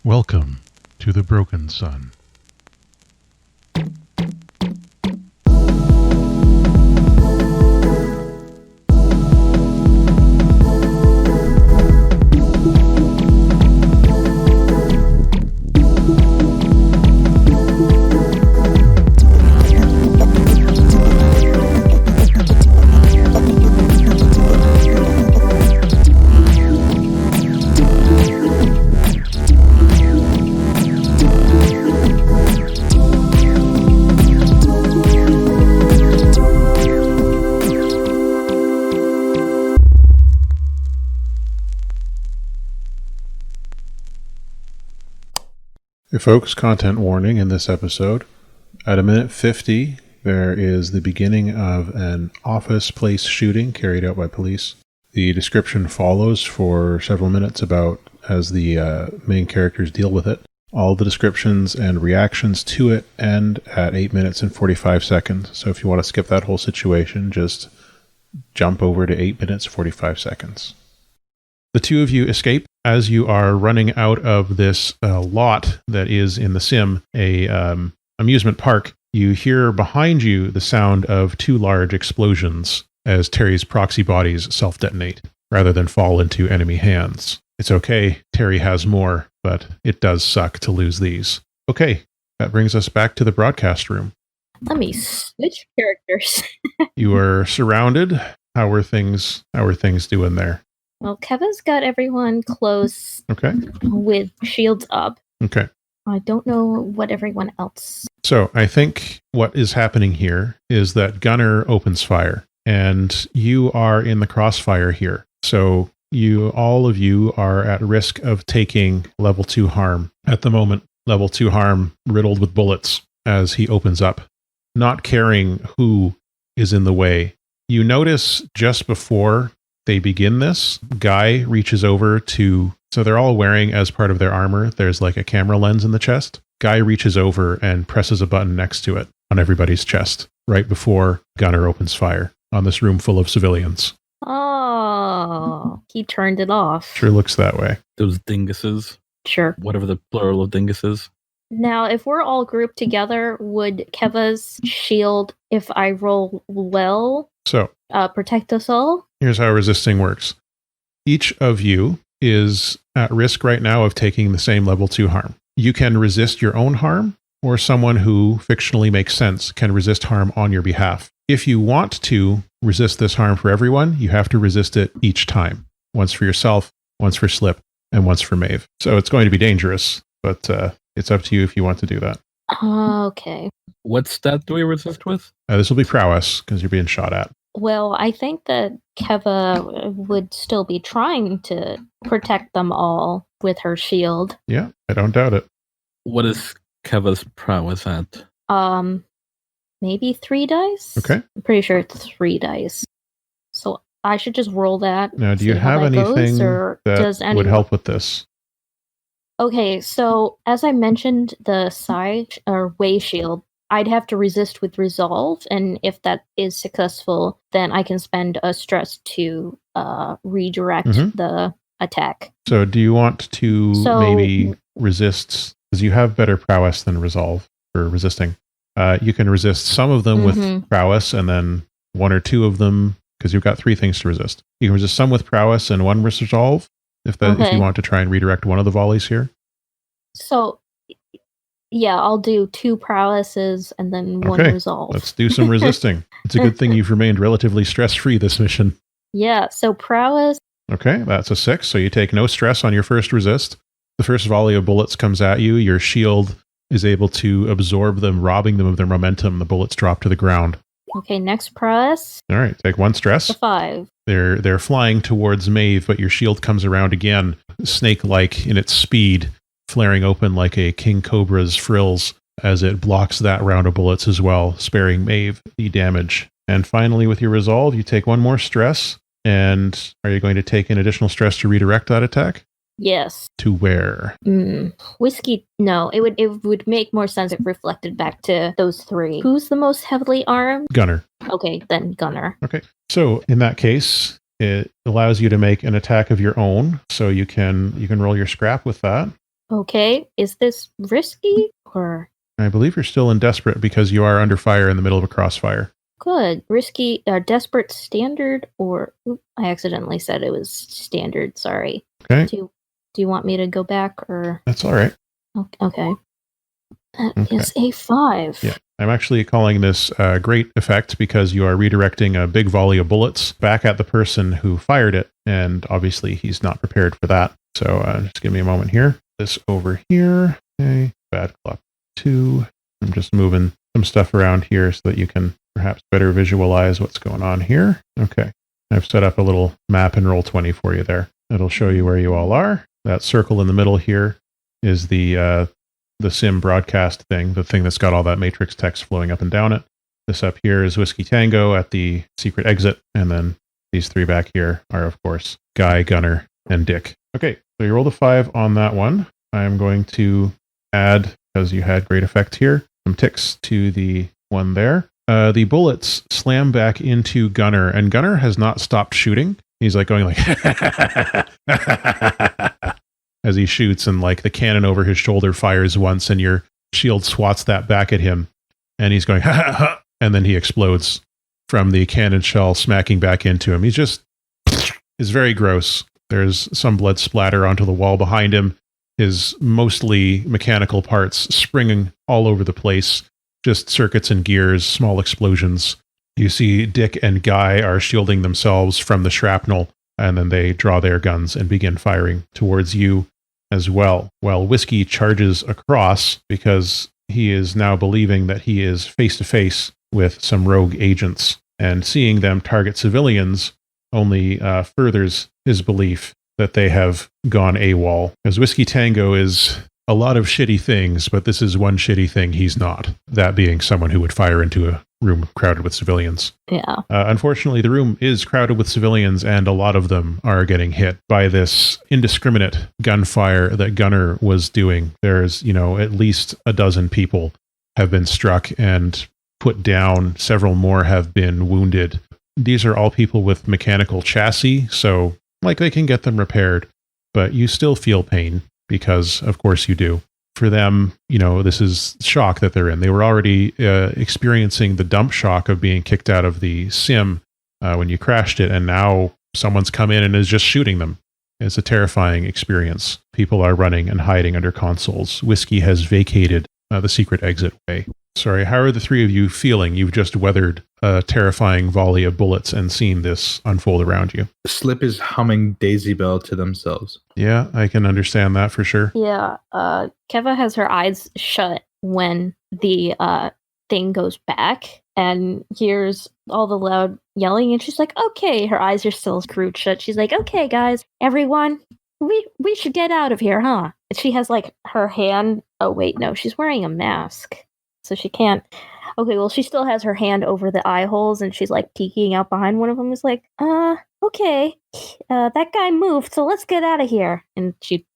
Welcome to the Broken Sun. Hey folks, content warning in this episode. At a minute 50, there is the beginning of an office place shooting carried out by police. The description follows for several minutes about as the main characters deal with it. All the descriptions and reactions to it end at 8 minutes and 45 seconds. So if you want to skip that whole situation, just jump over to 8 minutes 45 seconds. The two of you escape as you are running out of this lot that is in the sim, a amusement park. You hear behind you the sound of two large explosions as Terry's proxy bodies self-detonate rather than fall into enemy hands. It's okay, Terry has more, but it does suck to lose these. Okay, that brings us back to the broadcast room. Let me switch characters. You are surrounded. How are things doing there? Well, Keva's got everyone close. Okay. With shields up. Okay. I don't know what everyone else. So I think what is happening here is that Gunner opens fire, and you are in the crossfire here. So all of you are at risk of taking level 2 harm. At the moment, level 2 harm riddled with bullets as he opens up, not caring who is in the way. You notice just before they begin this, Guy reaches over so they're all wearing as part of their armor, there's like a camera lens in the chest. Guy reaches over and presses a button next to it on everybody's chest, right before Gunner opens fire on this room full of civilians. Oh, he turned it off. Sure looks that way. Those dinguses. Sure. Whatever the plural of dinguses. Now, if we're all grouped together, would Keva's shield, if I roll well, protect us all? Here's how resisting works. Each of you is at risk right now of taking the same level 2 harm. You can resist your own harm, or someone who fictionally makes sense can resist harm on your behalf. If you want to resist this harm for everyone, you have to resist it each time. Once for yourself, once for Slip, and once for Maeve. So it's going to be dangerous, but it's up to you if you want to do that. Okay. What stat do we resist with? This will be prowess, because you're being shot at. Well, I think that Keva would still be trying to protect them all with her shield. Yeah, I don't doubt it. What is Keva's prowess at? Maybe 3 dice? Okay. I'm pretty sure it's 3 dice. So I should just roll that. Now, do you have anything that would help with this? Okay, so as I mentioned, the side or way shield, I'd have to resist with resolve, and if that is successful, then I can spend a stress to redirect the attack. So do you want to maybe resist, because you have better prowess than resolve for resisting. You can resist some of them with prowess, and then 1 or 2 of them, because you've got 3 things to resist. You can resist some with prowess and 1 with resolve, if you want to try and redirect one of the volleys here. So yeah, I'll do 2 prowesses and then 1 resolve. Let's do some resisting. It's a good thing you've remained relatively stress-free this mission. Yeah, so prowess. Okay, that's a 6, so you take no stress on your first resist. The first volley of bullets comes at you. Your shield is able to absorb them, robbing them of their momentum. The bullets drop to the ground. Okay, next prowess. All right, take 1 stress. A 5. They're flying towards Maeve, but your shield comes around again, snake-like in its speed, flaring open like a king cobra's frills as it blocks that round of bullets as well, sparing Maeve the damage. And finally, with your resolve, you take 1 more stress. And are you going to take an additional stress to redirect that attack? Yes. To where? Whiskey, no. It would make more sense if reflected back to those 3. Who's the most heavily armed? Gunner. Okay, then Gunner. Okay. So in that case, it allows you to make an attack of your own. So you can roll your scrap with that. Okay, is this risky or I believe you're still in desperate because you are under fire in the middle of a crossfire. good? Risky, desperate, standard, or I accidentally said it was standard. Sorry. Okay. Do you want me to go back or? That's all right. Okay. That Okay. is a 5. Yeah. I'm actually calling this great effect because you are redirecting a big volley of bullets back at the person who fired it, and obviously he's not prepared for that. So just give me a moment here. This over here. Okay. Bad clock 2. I'm just moving some stuff around here so that you can perhaps better visualize what's going on here. Okay. I've set up a little map in Roll20 for you there. It'll show you where you all are. That circle in the middle here is the sim broadcast thing, the thing that's got all that matrix text flowing up and down it. This up here is Whiskey Tango at the secret exit, and then these 3 back here are, of course, Guy, Gunner, and Dick. Okay, so you rolled a 5 on that one. I'm going to add, because you had great effect here, some ticks to the one there. The bullets slam back into Gunner, and Gunner has not stopped shooting. He's like going like as he shoots, and like the cannon over his shoulder fires once, and your shield swats that back at him, and he's going ha ha ha, and then he explodes from the cannon shell smacking back into him. He's just is very gross. There's some blood splatter onto the wall behind him. His mostly mechanical parts springing all over the place, just circuits and gears, small explosions. You see Dick and Guy are shielding themselves from the shrapnel, and then they draw their guns and begin firing towards you as well. While Whiskey charges across because he is now believing that he is face to face with some rogue agents, and seeing them target civilians only furthers his belief that they have gone AWOL. As Whiskey Tango is a lot of shitty things, but this is one shitty thing he's not. That being someone who would fire into a room crowded with civilians. Yeah. Unfortunately, the room is crowded with civilians, and a lot of them are getting hit by this indiscriminate gunfire that Gunner was doing. There's, at least a dozen people have been struck and put down. Several more have been wounded. These are all people with mechanical chassis, so they can get them repaired, but you still feel pain because, of course, you do. For them, this is shock that they're in. They were already experiencing the dump shock of being kicked out of the sim when you crashed it, and now someone's come in and is just shooting them. It's a terrifying experience. People are running and hiding under consoles. Whiskey has vacated the secret exit way. Sorry, how are the 3 of you feeling? You've just weathered a terrifying volley of bullets and seen this unfold around you. Slip is humming Daisy Bell to themselves. Yeah, I can understand that for sure. Yeah, Keva has her eyes shut when the thing goes back and hears all the loud yelling, and she's like, okay, her eyes are still screwed shut. She's like, okay, guys, everyone, we should get out of here, huh? And she has her hand, oh wait, no, she's wearing a mask, so she can't. Okay, well, she still has her hand over the eye holes, and she's peeking out behind one of them. Is like, okay, that guy moved, so let's get out of here. And she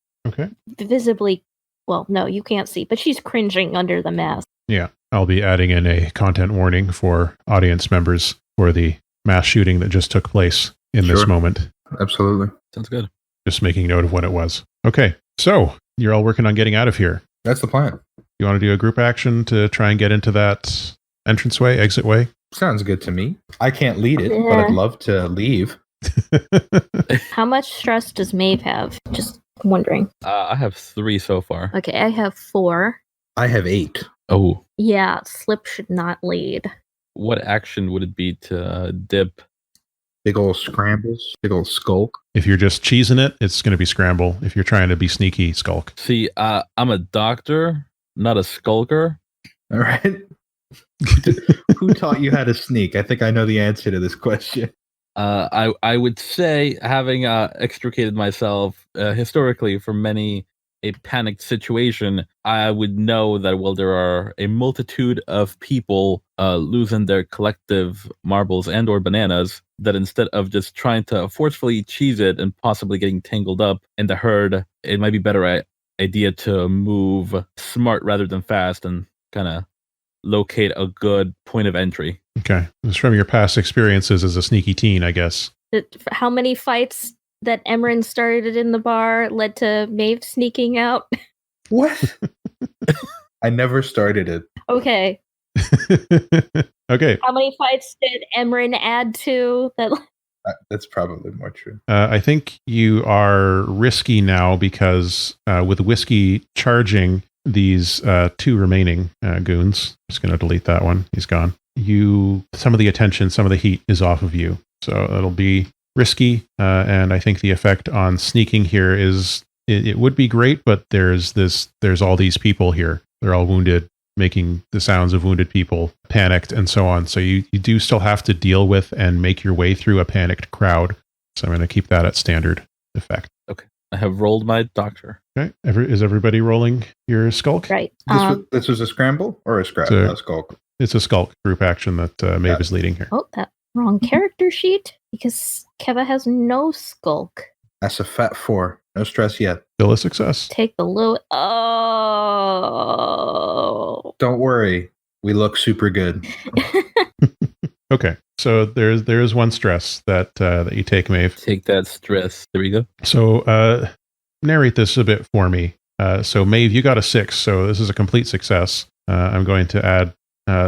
visibly, well, no, you can't see, but she's cringing under the mask. Yeah, I'll be adding in a content warning for audience members for the mass shooting that just took place in this moment. Absolutely. Sounds good. Just making note of when it was. Okay, so you're all working on getting out of here. That's the plan. You want to do a group action to try and get into that entranceway, exitway? Sounds good to me. I can't lead it, but I'd love to leave. How much stress does Maeve have? Just wondering. I have 3 so far. Okay, I have 4. I have 8. Oh. Yeah, Slip should not lead. What action would it be to dip? Big old scrambles, big old skulk. If you're just cheesing it, it's going to be scramble. If you're trying to be sneaky, skulk. See, I'm a doctor, not a skulker. All right. Who taught you how to sneak? I think I know the answer to this question. I would say, having extricated myself historically from many a panicked situation, I would know that while there are a multitude of people losing their collective marbles and or bananas, that instead of just trying to forcefully cheese it and possibly getting tangled up in the herd, it might be better idea to move smart rather than fast and kind of locate a good point of entry. Okay. It's from your past experiences as a sneaky teen, I guess. How many fights that Emran started in the bar led to Maeve sneaking out? What? I never started it. Okay. Okay. How many fights did Emrin add to that? That's probably more true. I think you are risky now because with Whiskey charging these two remaining goons, just going to delete that one. He's gone. Some of the attention, some of the heat is off of you. So it'll be risky. And I think the effect on sneaking here is it would be great, but there's all these people here. They're all wounded, making the sounds of wounded people, panicked, and so on. So you do still have to deal with and make your way through a panicked crowd. So I'm going to keep that at standard effect. Okay. I have rolled my doctor. Okay. Is everybody rolling your skulk? Right. This was a scramble or a skulk? It's a skulk group action that Medb is leading here. Oh, that wrong character sheet because Keva has no skulk. That's a fat 4. No stress yet. Still a success. Take the low. Oh. Don't worry. We look super good. Okay. So there's one stress that you take, Maeve. Take that stress. There we go. So narrate this a bit for me. So Maeve, you got a 6, so this is a complete success. I'm going to add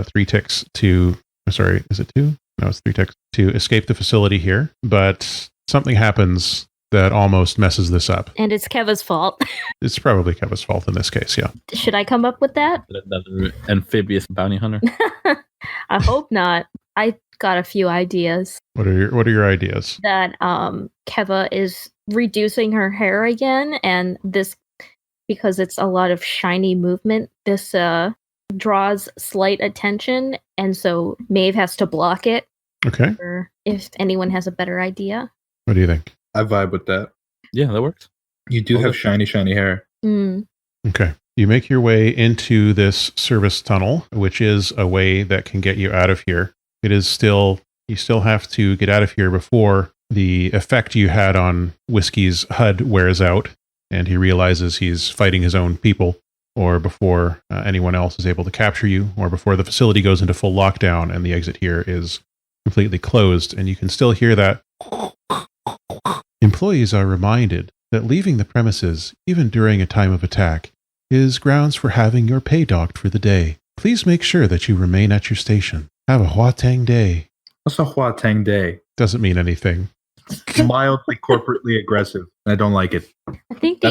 3 ticks to. Sorry, is it 2? No, it's 3 ticks to escape the facility here. But something happens that almost messes this up. And it's Keva's fault. It's probably Keva's fault in this case, yeah. Should I come up with that? Another amphibious bounty hunter. I hope not. I got a few ideas. What are your ideas? That Keva is reducing her hair again, and this, because it's a lot of shiny movement, this draws slight attention, and so Maeve has to block it. Okay. Or if anyone has a better idea. What do you think? I vibe with that. Yeah, that works. You do have shiny hair. Mm. Okay. You make your way into this service tunnel, which is a way that can get you out of here. You still have to get out of here before the effect you had on Whiskey's HUD wears out and he realizes he's fighting his own people, or before anyone else is able to capture you, or before the facility goes into full lockdown and the exit here is completely closed, and you can still hear that. Employees are reminded that leaving the premises, even during a time of attack, is grounds for having your pay docked for the day. Please make sure that you remain at your station. Have a Huateng day. What's a Huateng day? Doesn't mean anything. Mildly corporately aggressive. I don't like it. I think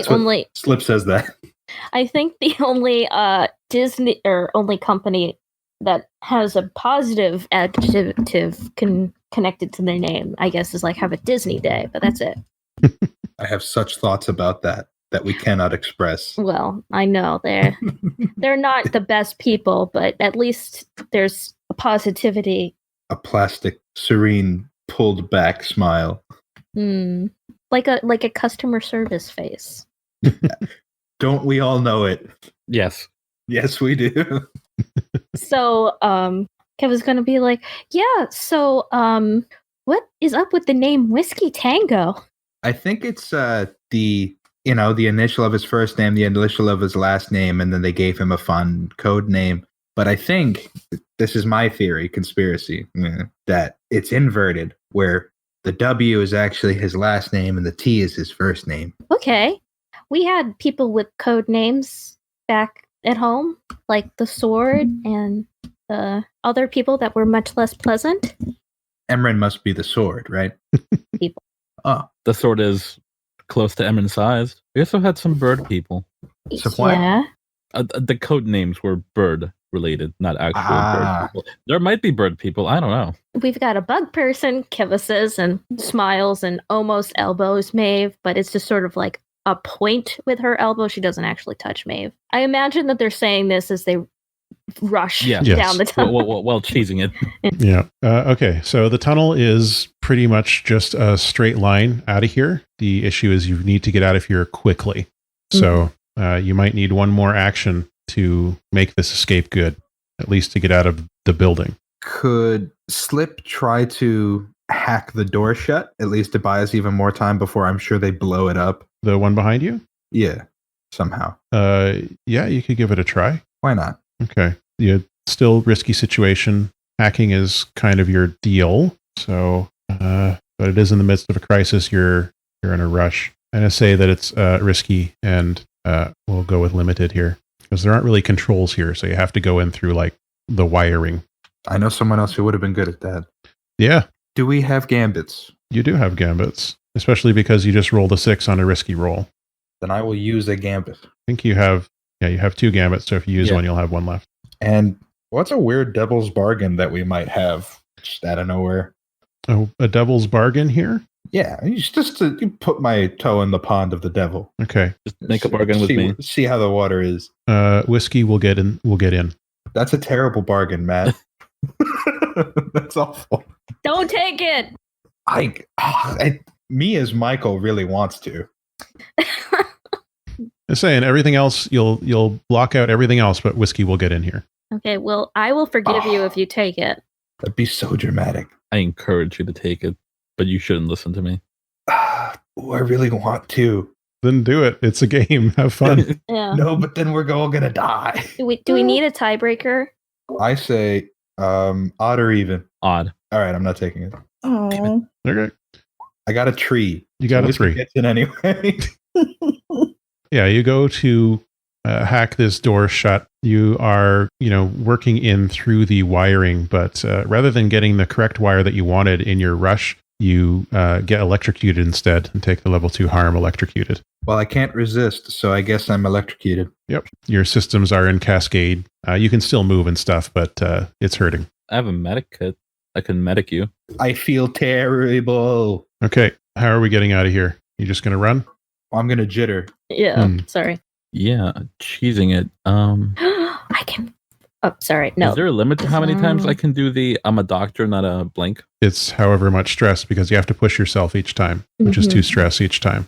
Slip says that. I think the only Disney or only company that has a positive adjective connected to their name, I guess, is like have a Disney day, but that's it. I have such thoughts about that we cannot express. Well, I know they're not the best people, but at least there's a positivity. A plastic, serene, pulled back smile. Like a customer service face. Don't we all know it? Yes. Yes, we do. So, Keva's gonna be like, yeah, so, what is up with the name Whiskey Tango? I think it's the initial of his first name, the initial of his last name, and then they gave him a fun code name. But I think, this is my theory, conspiracy, that it's inverted, where the W is actually his last name and the T is his first name. Okay. We had people with code names back at home, like the Sword and the other people that were much less pleasant. Emrin must be the Sword, right? People. Oh. The Sword is close to Emrin sized. We also had some bird people. So what? Yeah. The code names were bird related, not actual bird people. There might be bird people. I don't know. We've got a bug person, Keva says, and smiles and almost elbows Maeve, but it's just sort of like a point with her elbow. She doesn't actually touch Maeve. I imagine that they're saying this as they rush down the tunnel. While cheesing it. Yeah. Okay. So the tunnel is pretty much just a straight line out of here. The issue is you need to get out of here quickly. So you might need one more action to make this escape good, at least to get out of the building. Could Slip try to hack the door shut, at least to buy us even more time before I'm sure they blow it up? The one behind you? Yeah, somehow. Yeah, you could give it a try. Why not? Okay. Yeah, still risky situation. Hacking is kind of your deal. So, but it is in the midst of a crisis. You're in a rush. I'm going to say that it's risky and we'll go with limited here. Because there aren't really controls here, so you have to go in through, like, the wiring. I know someone else who would have been good at that. Yeah, Do we have gambits? you do have gambits. Especially because you just rolled a 6 on a risky roll. Then I will use a gambit. I think you have 2 gambits, so if you use Yeah. one, you'll have one left. And what's a weird devil's bargain that we might have just out of nowhere? Oh, a devil's bargain here? Yeah, just to put my toe in the pond of the devil. Okay. Just make a bargain with me. See how the water is. Whiskey will get in. That's a terrible bargain, Matt. That's awful. Don't take it. Me as Michael really wants to. I'm saying everything else, you'll block out everything else, but whiskey will get in here. Okay, well, I will forgive you if you take it. That'd be so dramatic. I encourage you to take it, but you shouldn't listen to me. Ooh, I really want to. Then do it. It's a game. Have fun. Yeah. No, but then we're all gonna die. Do we need a tiebreaker? I say odd or even. Odd. All right, I'm not taking it. Oh. Okay. I got a tree. You got a Whiskey 3. gets in anyway. Yeah, you go to hack this door shut. You are, working in through the wiring, but rather than getting the correct wire that you wanted in your rush, you get electrocuted instead and take the level 2 harm electrocuted. Well, I can't resist, so I guess I'm electrocuted. Yep. Your systems are in cascade. You can still move and stuff, but it's hurting. I have a medic kit. I can medic you. I feel terrible. Okay. How are we getting out of here? You just going to run? I'm gonna jitter. Yeah, sorry. Yeah, cheesing it. I can. Oh, sorry. No. Is there a limit to how many times I can do the I'm a doctor, not a blank? It's however much stress because you have to push yourself each time, which is 2 stress each time.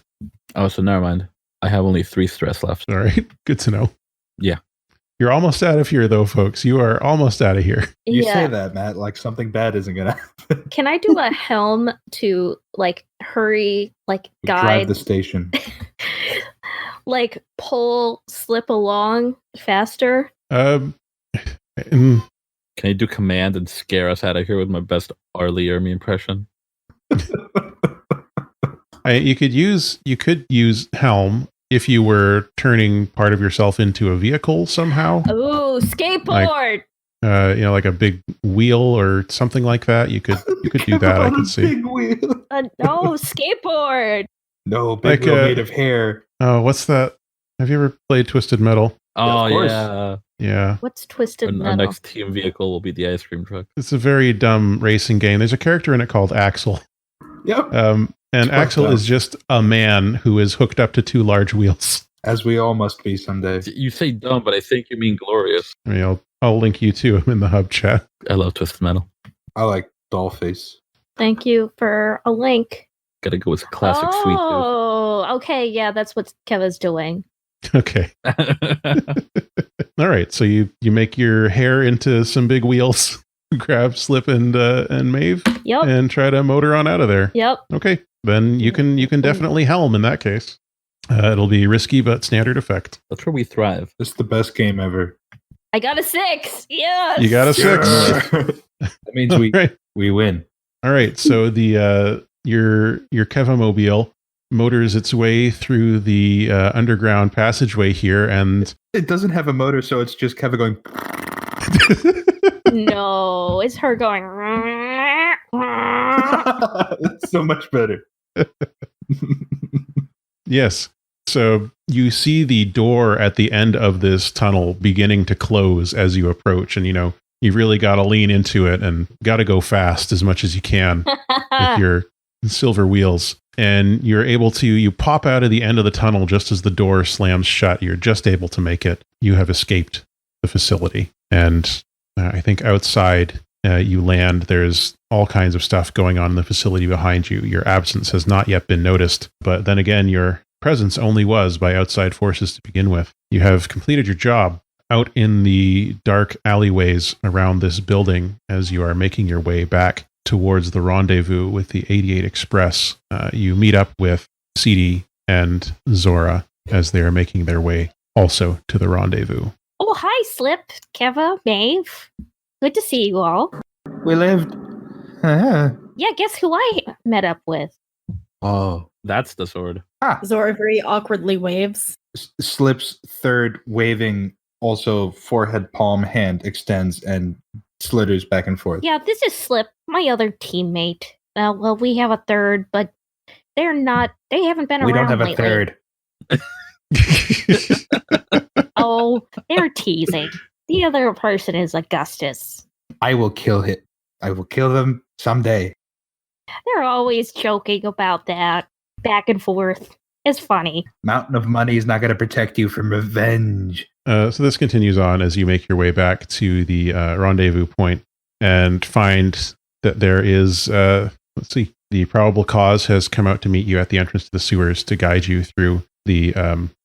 Oh, so never mind. I have only 3 stress left. All right. Good to know. Yeah. You're almost out of here, though, folks. You are almost out of here. You Yeah. say that, Matt, like something bad isn't gonna happen. Can I do a helm to hurry, Drive guide, the station. slip along faster? Mm, Can I do command and scare us out of here with my best Arlie Ermy impression? you could use helm if you were turning part of yourself into a vehicle somehow. Ooh, skateboard! Like a big wheel or something like that. You could do that. I could see. Big wheel. No, skateboard! No, big wheel made of hair. Oh, what's that? Have you ever played Twisted Metal? Oh, of course. yeah. Yeah. What's Twisted Our Metal? next team vehicle will be the ice cream truck. It's a very dumb racing game. There's a character in it called Axel. Yep. And Axel is just a man who is hooked up to 2 large wheels. As we all must be someday. You say dumb, but I think you mean glorious. I mean, I'll link you to him in the hub chat. I love Twisted Metal. I like Dollface. Thank you for a link. Gotta go with classic sweet Oh, okay. Yeah, that's what Keva's doing. Okay. tooth. All right. So you make your hair into some big wheels, grab Slip and Maeve, Yep. and try to motor on out of there. Yep. Okay. Then you can definitely helm in that case. It'll be risky but standard effect. That's where we thrive. This is the best game ever. I got a 6. Yes. You got a 6. That means Right. we win. All right. So the your Keva mobile motors its way through the underground passageway here, and It doesn't have a motor, so it's just Keva going. No, it's her going. It's so much better. yes. So you see the door at the end of this tunnel beginning to close as you approach, and you've really got to lean into it and got to go fast as much as you can with your silver wheels. And you're able to, you pop out of the end of the tunnel just as the door slams shut. You're just able to make it. You have escaped the facility. And I think outside you land, there's all kinds of stuff going on in the facility behind you. Your absence has not yet been noticed. But then again, your presence only was by outside forces to begin with. You have completed your job out in the dark alleyways around this building as you are making your way back towards the rendezvous with the 88 Express. You meet up with CD and Zora as they are making their way also to the rendezvous. Oh, hi, Slip, Keva, Maeve. Good to see you all. We lived. Yeah, guess who I met up with? Oh. That's the sword. Zora very awkwardly waves. Slip's third waving, also forehead palm hand extends and slitters back and forth. Yeah, this is Slip, my other teammate. Well, we have a third, but they haven't been around We don't have a lately. third. Oh, they're teasing. The other person is Augustus. I will kill him. I will kill them someday. They're always joking about that. Back and forth. It's funny. Mountain of money is not going to protect you from revenge. So this continues on as you make your way back to the rendezvous point and find that there is, the probable cause has come out to meet you at the entrance to the sewers to guide you through the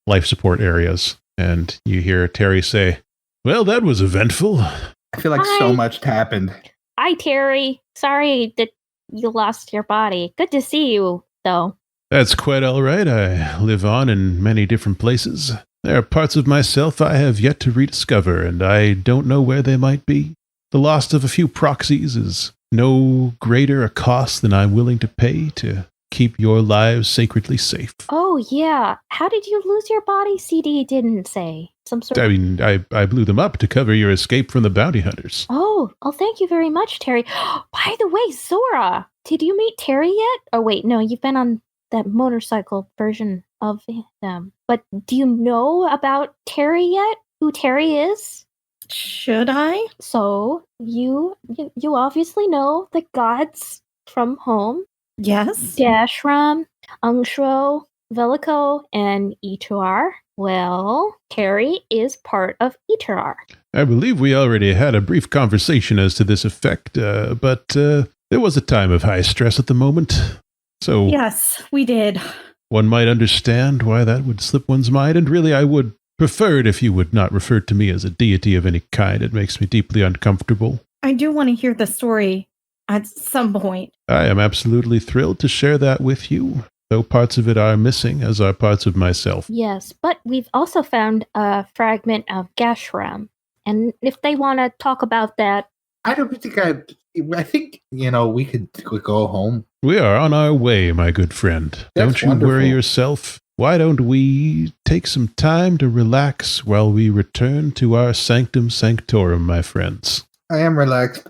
life support areas. And you hear Terry say, "Well, that was eventful." I feel like so much happened. Hi, Terry. Sorry that you lost your body. Good to see you, though. That's quite all right. I live on in many different places. There are parts of myself I have yet to rediscover, and I don't know where they might be. The loss of a few proxies is no greater a cost than I'm willing to pay to keep your lives sacredly safe. Oh, yeah. How did you lose your body? CD didn't say. Some sort of... I mean, I blew them up to cover your escape from the bounty hunters. Oh, thank you very much, Terry. By the way, Zora, did you meet Terry yet? Oh, wait, no, you've been on that motorcycle version of them. But do you know about Terry yet? Who Terry is? Should I? So, you obviously know the gods from home. Yes. Dashram, Ungshro, Velico, and Ituar. Well, Terry is part of Ituar. I believe we already had a brief conversation as to this effect, but there was a time of high stress at the moment. So yes, we did. One might understand why that would slip one's mind, and really I would prefer it if you would not refer to me as a deity of any kind. It makes me deeply uncomfortable. I do want to hear the story at some point. I am absolutely thrilled to share that with you, though parts of it are missing, as are parts of myself. Yes, but we've also found a fragment of Gashram. And if they want to talk about that... I think, we could go home. We are on our way, my good friend. That's Don't you wonderful. worry yourself. Why don't we take some time to relax while we return to our sanctum sanctorum, my friends? I am relaxed.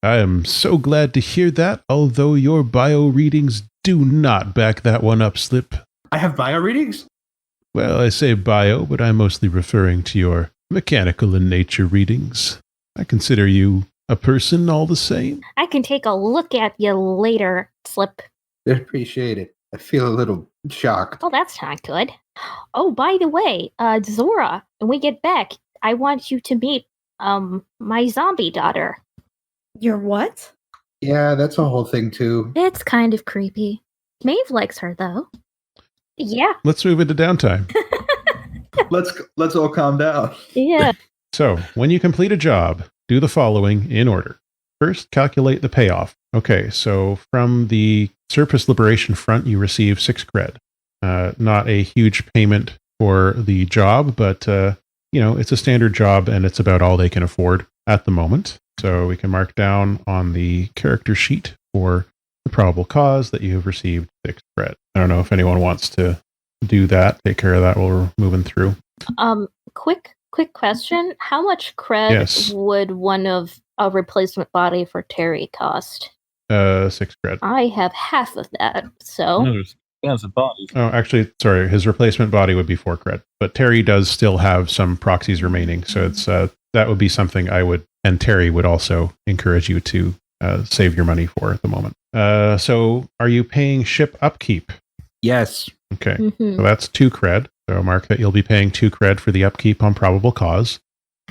I am so glad to hear that, although your bio readings do not back that one up, Slip. I have bio readings? Well, I say bio, but I'm mostly referring to your mechanical in nature readings. I consider you a person all the same. I can take a look at you later, Slip. I appreciate it. I feel a little shocked. Oh, that's not good. Oh, by the way, Zora, when we get back, I want you to meet, my zombie daughter. Your what? Yeah, that's a whole thing too. It's kind of creepy. Maeve likes her, though. Yeah. Let's move into downtime. Let's all calm down. Yeah. So, when you complete a job, do the following in order. First, calculate the payoff. Okay, so from the Surface Liberation Front, you receive 6 cred. Not a huge payment for the job, but, it's a standard job and it's about all they can afford at the moment. So we can mark down on the character sheet for the probable cause that you have received 6 cred. I don't know if anyone wants to do that, take care of that while we're moving through. Quick question. How much cred would one of a replacement body for Terry cost? 6 cred. I have half of that, so... No, there's expensive bodies. Oh, actually, sorry, his replacement body would be 4 cred. But Terry does still have some proxies remaining, so it's that would be something I would, and Terry would also encourage you to save your money for at the moment. So are you paying ship upkeep? Yes. Okay, So that's 2 cred. So mark that you'll be paying 2 cred for the upkeep on probable cause.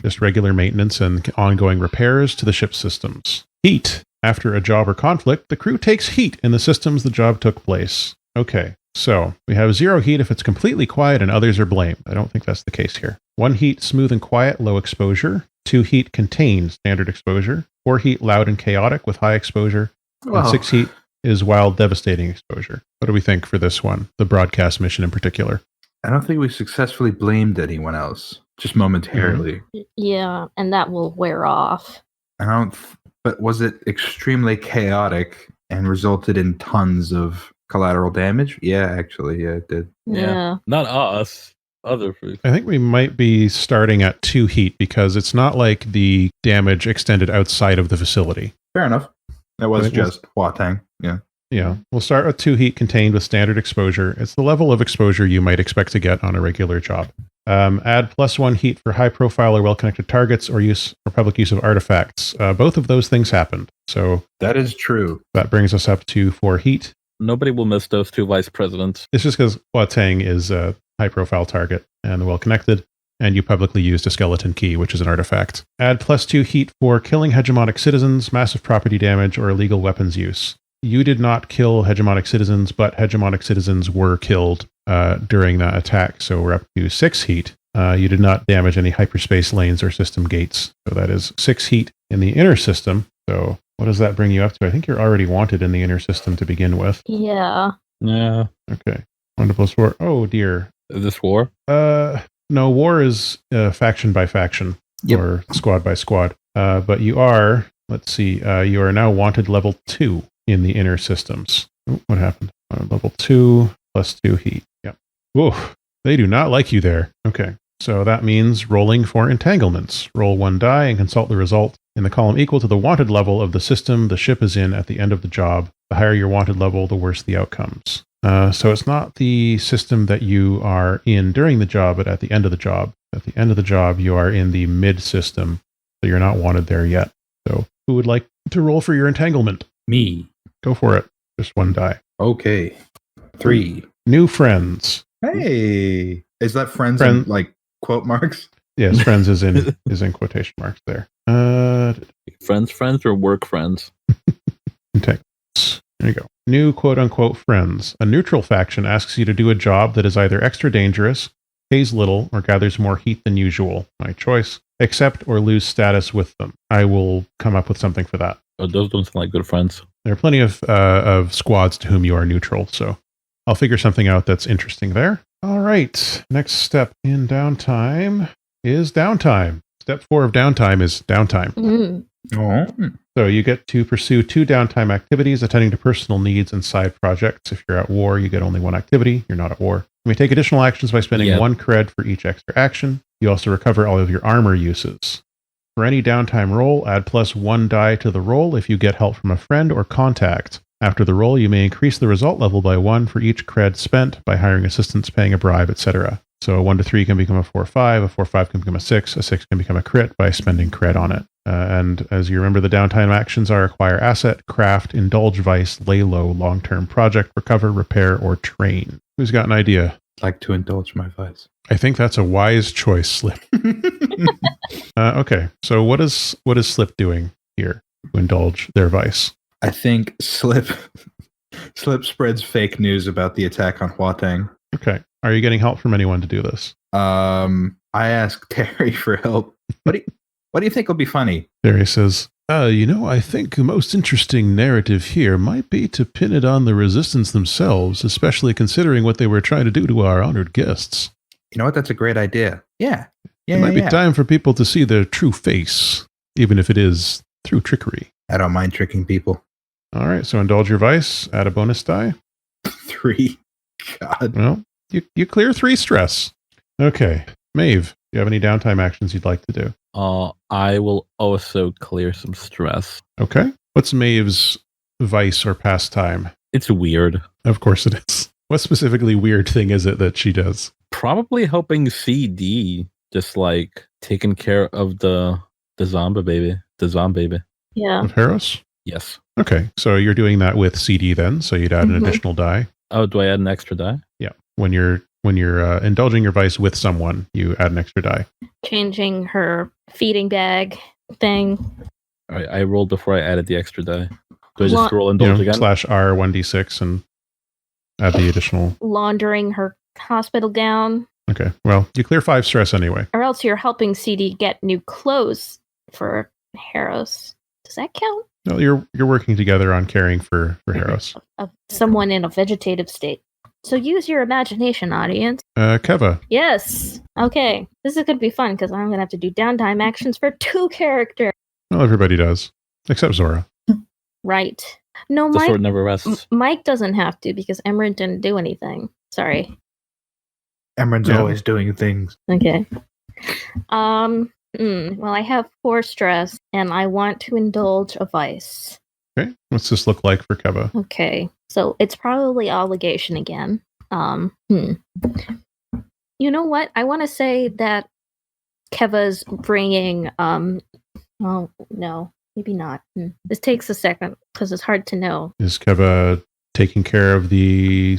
Just regular maintenance and ongoing repairs to the ship's systems. Heat. After a job or conflict, the crew takes heat in the systems the job took place. Okay, so we have 0 heat if it's completely quiet and others are blamed. I don't think that's the case here. 1 heat, smooth and quiet, low exposure. 2 heat, contained, standard exposure. 4 heat, loud and chaotic with high exposure. Wow. And 6 heat is wild, devastating exposure. What do we think for this one, the broadcast mission in particular? I don't think we successfully blamed anyone else, just momentarily. Yeah, and that will wear off. But was it extremely chaotic and resulted in tons of collateral damage? Yeah, actually, yeah, it did. Yeah. Not us. other food. I think we might be starting at 2 heat because it's not like the damage extended outside of the facility. Fair enough. That was I think we'll- just Huateng. Yeah. Yeah, we'll start with 2 heat contained with standard exposure. It's the level of exposure you might expect to get on a regular job. Add +1 heat for high profile or well-connected targets or use for public use of artifacts. Both of those things happened. So That is true. that brings us up to 4 heat. Nobody will miss those 2 vice presidents. It's just because Huateng is a high profile target and well-connected, and you publicly used a skeleton key, which is an artifact. Add +2 heat for killing hegemonic citizens, massive property damage, or illegal weapons use. You did not kill hegemonic citizens, but hegemonic citizens were killed during that attack, so we're up to 6 heat. You did not damage any hyperspace lanes or system gates, so that is 6 heat in the inner system. So what does that bring you up to? I think you're already wanted in the inner system to begin with. Yeah. Yeah. Okay. 1 + 4. Oh, dear. Is this war? No, war is faction by faction, or squad by squad. But you are, let's see, you are now wanted level 2 in the inner systems. Oh, what happened? Level 2 +2 heat. Yep. Whoa, they do not like you there. Okay, so that means rolling for entanglements. Roll 1 die and consult the result in the column equal to the wanted level of the system the ship is in at the end of the job. The higher your wanted level, the worse the outcomes. So it's not the system that you are in during the job, but at the end of the job. At the end of the job, you are in the mid system, so you're not wanted there yet. So who would like to roll for your entanglement? Me. Go for it. Just 1 die. Okay. 3. New friends. Hey. Is that friends Friend- in like quote marks? Yes, friends is in quotation marks there. Friends or work friends? Entanglements. There you go. New quote-unquote friends. A neutral faction asks you to do a job that is either extra dangerous, pays little, or gathers more heat than usual. My choice. Accept or lose status with them. I will come up with something for that. Oh, those don't sound like good friends. There are plenty of squads to whom you are neutral, so I'll figure something out that's interesting there. All right. Next step in downtime is downtime. Step 4 of downtime is downtime. Mm. Oh. So you get to pursue 2 downtime activities, attending to personal needs and side projects. If you're at war, you get only 1 activity. You're not at war. You may take additional actions by spending 1 cred for each extra action. You also recover all of your armor uses. For any downtime roll, add +1 die to the roll if you get help from a friend or contact. After the roll, you may increase the result level by 1 for each cred spent by hiring assistants, paying a bribe, etc. So a 1 to 3 can become a 4-5, a 4-5 can become a 6 can become a crit by spending cred on it. And as you remember, the downtime actions are acquire asset, craft, indulge vice, lay low, long-term project, recover, repair, or train. Who's got an idea? Like to indulge my vice. I think that's a wise choice, Slip. Okay, so what is Slip doing here to indulge their vice? I think Slip spreads fake news about the attack on Huateng. Okay. Are you getting help from anyone to do this? I asked Terry for help. What do you think will be funny? Terry says, I think the most interesting narrative here might be to pin it on the resistance themselves, especially considering what they were trying to do to our honored guests. You know what? That's a great idea. Yeah. It might be time for people to see their true face, even if it is through trickery. I don't mind tricking people. All right, so indulge your vice, add a bonus die. 3. God. Well, you clear 3 stress. Okay. Maeve, do you have any downtime actions you'd like to do? I will also clear some stress. Okay. What's Maeve's vice or pastime? It's weird. Of course it is. What specifically weird thing is it that she does? Probably helping CD, just like taking care of the zombie baby. The zombie baby. Yeah. Of Harris? Yes. Okay, so you're doing that with CD then, so you'd add an additional die. Oh, do I add an extra die? Yeah. When you're indulging your vice with someone, you add an extra die. Changing her feeding bag thing. All right, I rolled before I added the extra die. Do I just roll indulge again? /R 1d6 and add the additional. Laundering her hospital gown. Okay, well, you clear 5 stress anyway. Or else you're helping CD get new clothes for Harris. Does that count? No, you're working together on caring for Harris. Of someone in a vegetative state. So use your imagination, audience. Keva. Yes. Okay. This is going to be fun because I'm going to have to do downtime actions for 2 characters. Well, everybody does. Except Zora. Right. No, The sword never rests. Mike doesn't have to because Emerald didn't do anything. Sorry. Emran's Yeah. always doing things. Okay. Well, I have 4 stress, and I want to indulge a vice. Okay. What's this look like for Keva? Okay, so it's probably obligation again. You know what? I want to say that Keva's bringing. Oh no, maybe not. This takes a second because it's hard to know. Is Keva taking care of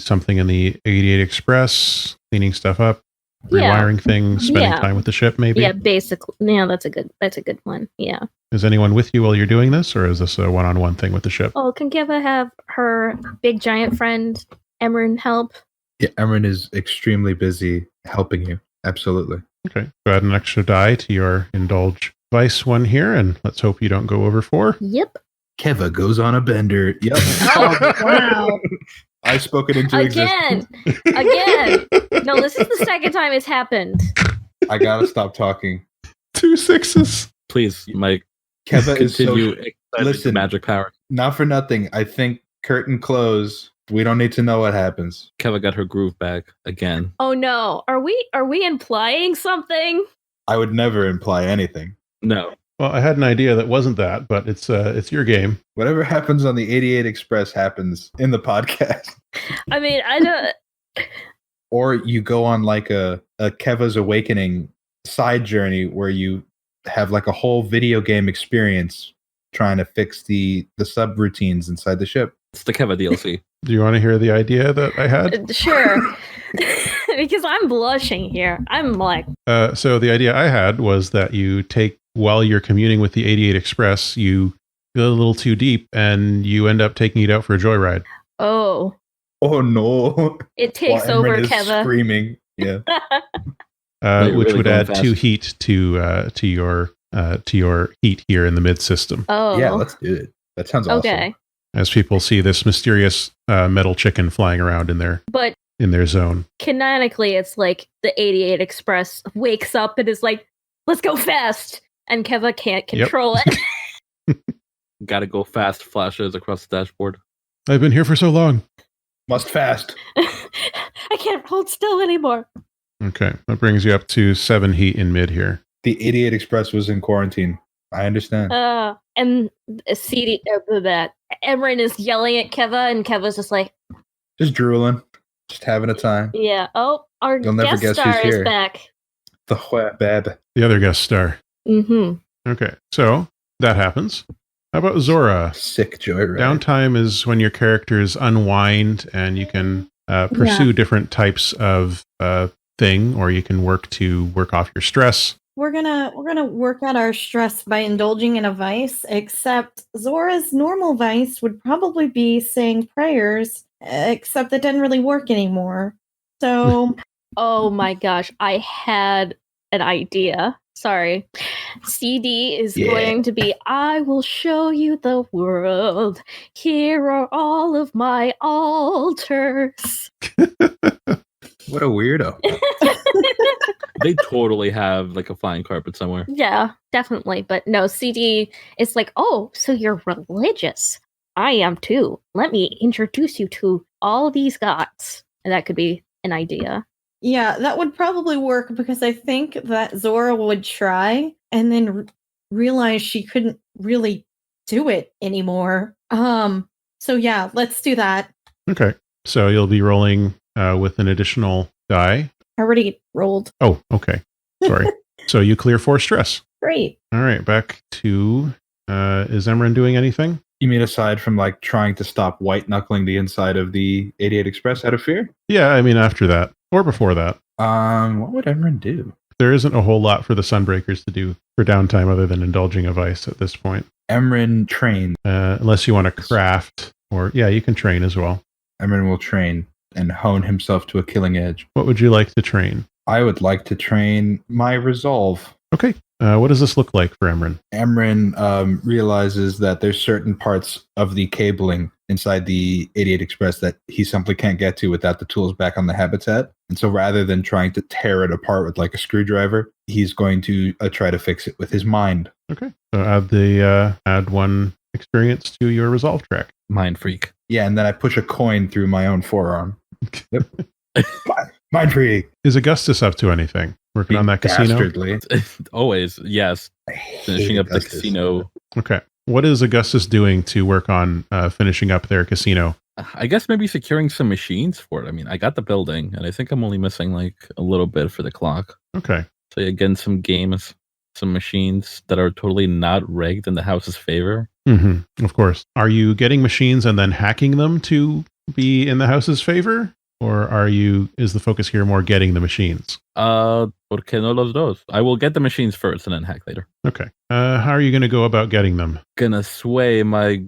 something in the 88 Express, cleaning stuff up, rewiring things, spending time with the ship? Maybe. Yeah, basically. Yeah, that's a good one. Yeah. Is anyone with you while you're doing this, or is this a one-on-one thing with the ship? Oh, can Keva have her big giant friend Emran help? Yeah, Emran is extremely busy helping you. Absolutely. Okay. Go add an extra die to your indulge vice one here, and let's hope you don't go over 4. Yep. Keva goes on a bender. Yep. Oh, wow. I spoke it into existence. Again. No, this is the second time it's happened. I gotta stop talking. 2 6s. Please, Mike, Keva is so... continue exciting Listen. magic power. Not for nothing. I think curtain close. We don't need to know what happens. Keva got her groove back again. Oh no. Are we implying something? I would never imply anything. No. Well, I had an idea that wasn't that, but it's your game. Whatever happens on the 88 Express happens in the podcast. I mean, I don't. Or you go on like a Keva's Awakening side journey where you have like a whole video game experience trying to fix the subroutines inside the ship. It's the Keva DLC. Do you want to hear the idea that I had? Sure. Because I'm blushing here. I'm like, So the idea I had was that you take, while you're communing with the 88 Express, you go a little too deep and you end up taking it out for a joyride. oh, Oh no. it takes While over Emran is Keva. screaming. Yeah. You're Which really would going add fast. 2 heat to your heat here in the mid system. Oh. Yeah, let's do it. That sounds awesome. Okay. As people see this mysterious metal chicken flying around in But their zone. canonically, it's like the 88 Express wakes up and is like, let's go fast. And Keva can't control it. Gotta go fast flashes across the dashboard. I've been here for so long. Must fast. I can't hold still anymore. Okay, that brings you up to 7 heat in mid here. The 88 Express was in quarantine. I understand. And CD, that Emran is yelling at Keva, and Keva's just like, Just drooling. Just having a time. yeah. Oh, our You'll never guest guess star who's is here. back. The Medb. The other guest star. Mm-hmm. Okay, so that happens. How about Zora? Sick joyride. Downtime is when your characters unwind and you can pursue different types of thing, or you can work off your stress. We're gonna work out our stress by indulging in a vice, except Zora's normal vice would probably be saying prayers, except that doesn't really work anymore. So Oh my gosh, I had an idea. Sorry. CD is Yeah. going to be, I will show you the world. Here are all of my altars. What a weirdo. They totally have like a flying carpet somewhere. Yeah, definitely. But no, CD is like, oh, so you're religious. I am too. Let me introduce you to all these gods. And that could be an idea. yeah, that would probably work because I think that Zora would try and then realize she couldn't really do it anymore. So yeah, let's do that. Okay, so you'll be rolling with an additional die. I already rolled. Oh, okay. Sorry. So you clear 4 stress. Great. All right, back to is Emran doing anything? You mean aside from like trying to stop white knuckling the inside of the 88 Express out of fear? Yeah, I mean after that or before that. What would Emran do? There isn't a whole lot for the Sunbreakers to do for downtime other than indulging a vice at this point. Emran train. Unless you want to craft, or yeah, you can train as well. Emran will train and hone himself to a killing edge. What would you like to train? I would like to train my resolve. Okay. What does this look like for Emran? Emran realizes that there's certain parts of the cabling inside the 88 Express that he simply can't get to without the tools back on the habitat. And so rather than trying to tear it apart with like a screwdriver, he's going to try to fix it with his mind. Okay. So add 1 experience to your resolve track. Mind freak. Yeah, and then I push a coin through my own forearm. Yep. Mind free. Is Augustus up to anything? Working on that casino? Dastardly. Always, yes. Finishing up the casino. Okay. What is Augustus doing to work on finishing up their casino? I guess maybe securing some machines for it. I mean, I got the building, and I think I'm only missing like a little bit for the clock. Okay. So again, some games, some machines that are totally not rigged in the house's favor. Mm-hmm. Of course. Are you getting machines and then hacking them to be in the house's favor? Or is the focus here more getting the machines? ¿Por qué no los dos? I will get the machines first and then hack later. Okay. How are you going to go about getting them? Gonna sway my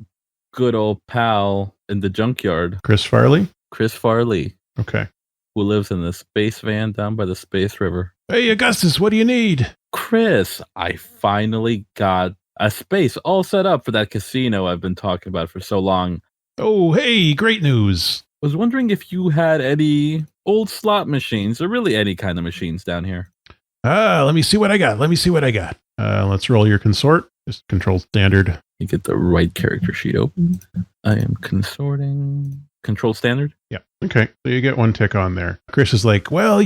good old pal in the junkyard. Chris Farley? Chris Farley. Okay. Who lives in the space van down by the space river. Hey, Augustus, what do you need? Chris, I finally got a space all set up for that casino I've been talking about for so long. Oh, hey, great news. Was wondering if you had any old slot machines, or really any kind of machines down here. Let me see what I got. Let's roll your consort. Just control standard. You get the right character sheet open. I am consorting. Control standard? Yeah. Okay. So you get one tick on there. Chris is like, well,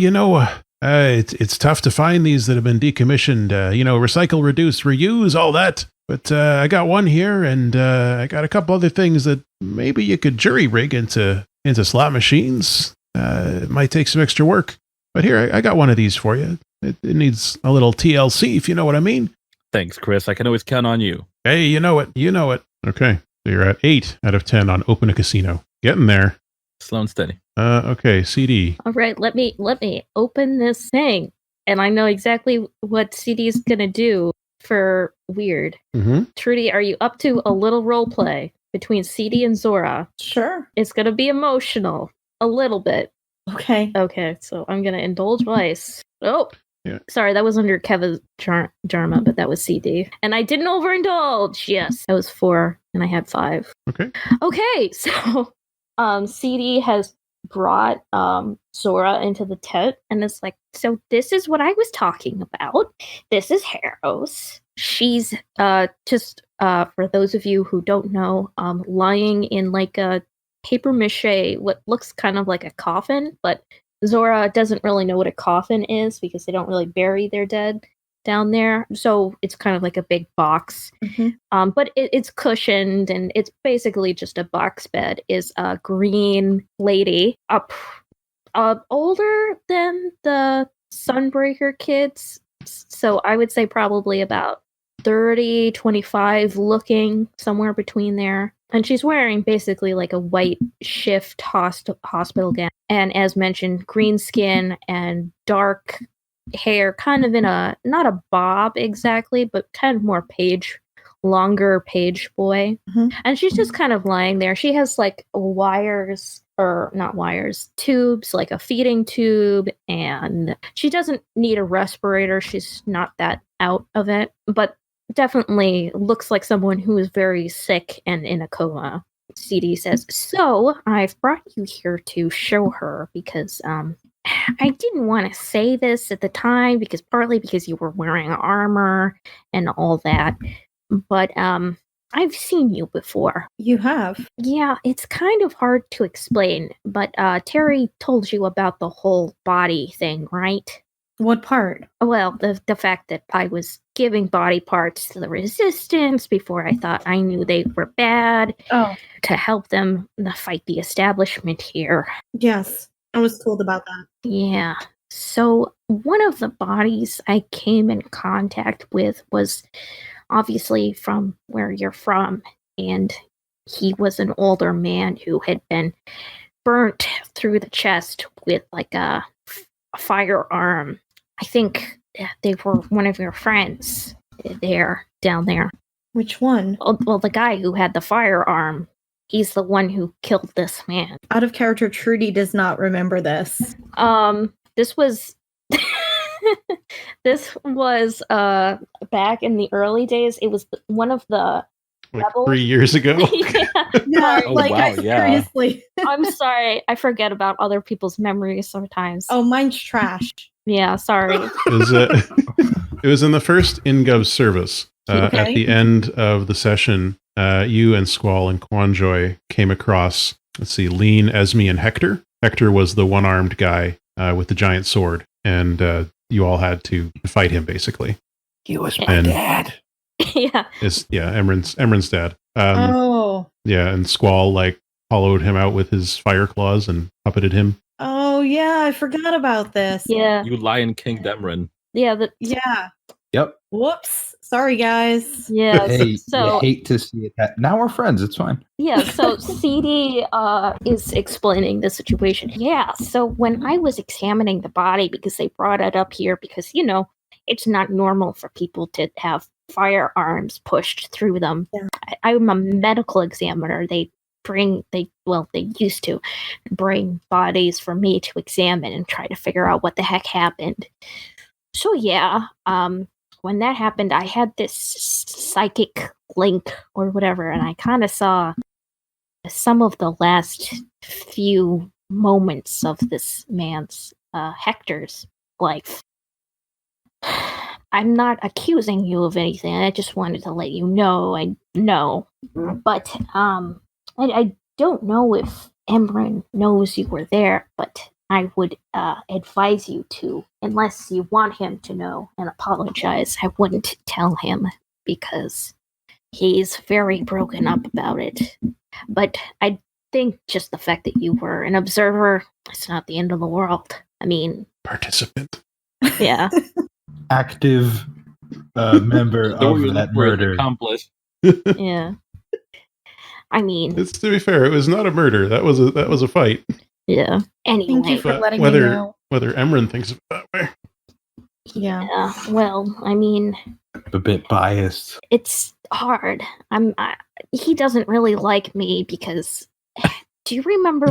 it's tough to find these that have been decommissioned. Recycle, reduce, reuse, all that. But I got one here, and I got a couple other things that maybe you could jury rig into slot machines. It might take some extra work. But here, I got one of these for you. It needs a little TLC, if you know what I mean. Thanks, Chris. I can always count on you. Hey, you know it. Okay. So you're at 8 out of 10 on Open a Casino. Getting there. Slow and steady. Okay, CD. All right, let me open this thing. And I know exactly what CD is going to do for weird. Mm-hmm. Trudy, are you up to a little role play between CD and Zora? Sure. It's going to be emotional. A little bit. Okay. Okay, so I'm going to indulge vice. Oh, yeah. Sorry, that was under Keva's Jarma, but that was CD. And I didn't overindulge. Yes, that was 4, and I had 5. Okay, so CD has brought Zora into the tent, and it's like, so this is what I was talking about. This is Harros. She's just for those of you who don't know, lying in like a paper mache, what looks kind of like a coffin, but Zora doesn't really know what a coffin is because they don't really bury their dead down there. So it's kind of like a big box. Mm-hmm. But it's cushioned, and it's basically just a box bed. Is a green lady, older than the Sunbreaker kids. So I would say probably about 30, 25 looking, somewhere between there. And she's wearing basically like a white shift hospital gown. And as mentioned, green skin and dark hair, kind of in a, not a bob exactly, but kind of more longer page boy. Mm-hmm. And she's just kind of lying there. She has like tubes, like a feeding tube, and she doesn't need a respirator. She's not that out of it, but definitely looks like someone who is very sick and in a coma. CD says, so I've brought you here to show her because I didn't want to say this at the time partly because you were wearing armor and all that, but I've seen you before. You have? Yeah, it's kind of hard to explain, but Terry told you about the whole body thing, right? What part? Well, the fact that I was giving body parts to the resistance before I thought I knew they were bad. Oh. To help them fight the establishment here. Yes, I was told about that. Yeah. So one of the bodies I came in contact with was obviously from where you're from, and he was an older man who had been burnt through the chest with like a firearm. I think they were one of your friends down there. Which one? Well, the guy who had the firearm. He's the one who killed this man. Out of character, Trudy does not remember this. This was back in the early days. It was one of the like 3 years ago. Yeah, oh, wow, seriously. I'm sorry. I forget about other people's memories sometimes. Oh, mine's trash. Yeah, sorry. It was in the first InGov service. Okay. At the end of the session, you and Squall and Quanjoy came across, Lean, Esme, and Hector. Hector was the one-armed guy with the giant sword, and you all had to fight him basically. He was my And- dad. Yeah. Emran's dad. Oh. Yeah, and Squall like hollowed him out with his fire claws and puppeted him. Oh, yeah, I forgot about this. Yeah. You Lion King Demrin. Yeah. Yeah. Yep. Whoops. Sorry, guys. Yeah. Hey, So you hate to see it. Now we're friends. It's fine. yeah, so CD is explaining the situation. Yeah, so when I was examining the body, because they brought it up here, because, it's not normal for people to have firearms pushed through them. Yeah. I'm a medical examiner. They used to bring bodies for me to examine and try to figure out what the heck happened. So yeah, when that happened, I had this psychic link or whatever, and I kind of saw some of the last few moments of this man's, Hector's life. I'm not accusing you of anything. I just wanted to let you know I know. But I don't know if Emran knows you were there, but I would advise you to, unless you want him to know and apologize, I wouldn't tell him because he's very broken up about it. But I think just the fact that you were an observer, it's not the end of the world. I mean, Participant. yeah. Active member of that murder. Accomplice. Yeah. I mean, It's, to be fair, it was not a murder. That was a fight. yeah. Anyway. Thank you for But letting me whether know. Emran thinks of it that way. Yeah. Well, I mean, A bit biased. it's hard. He doesn't really like me because do you remember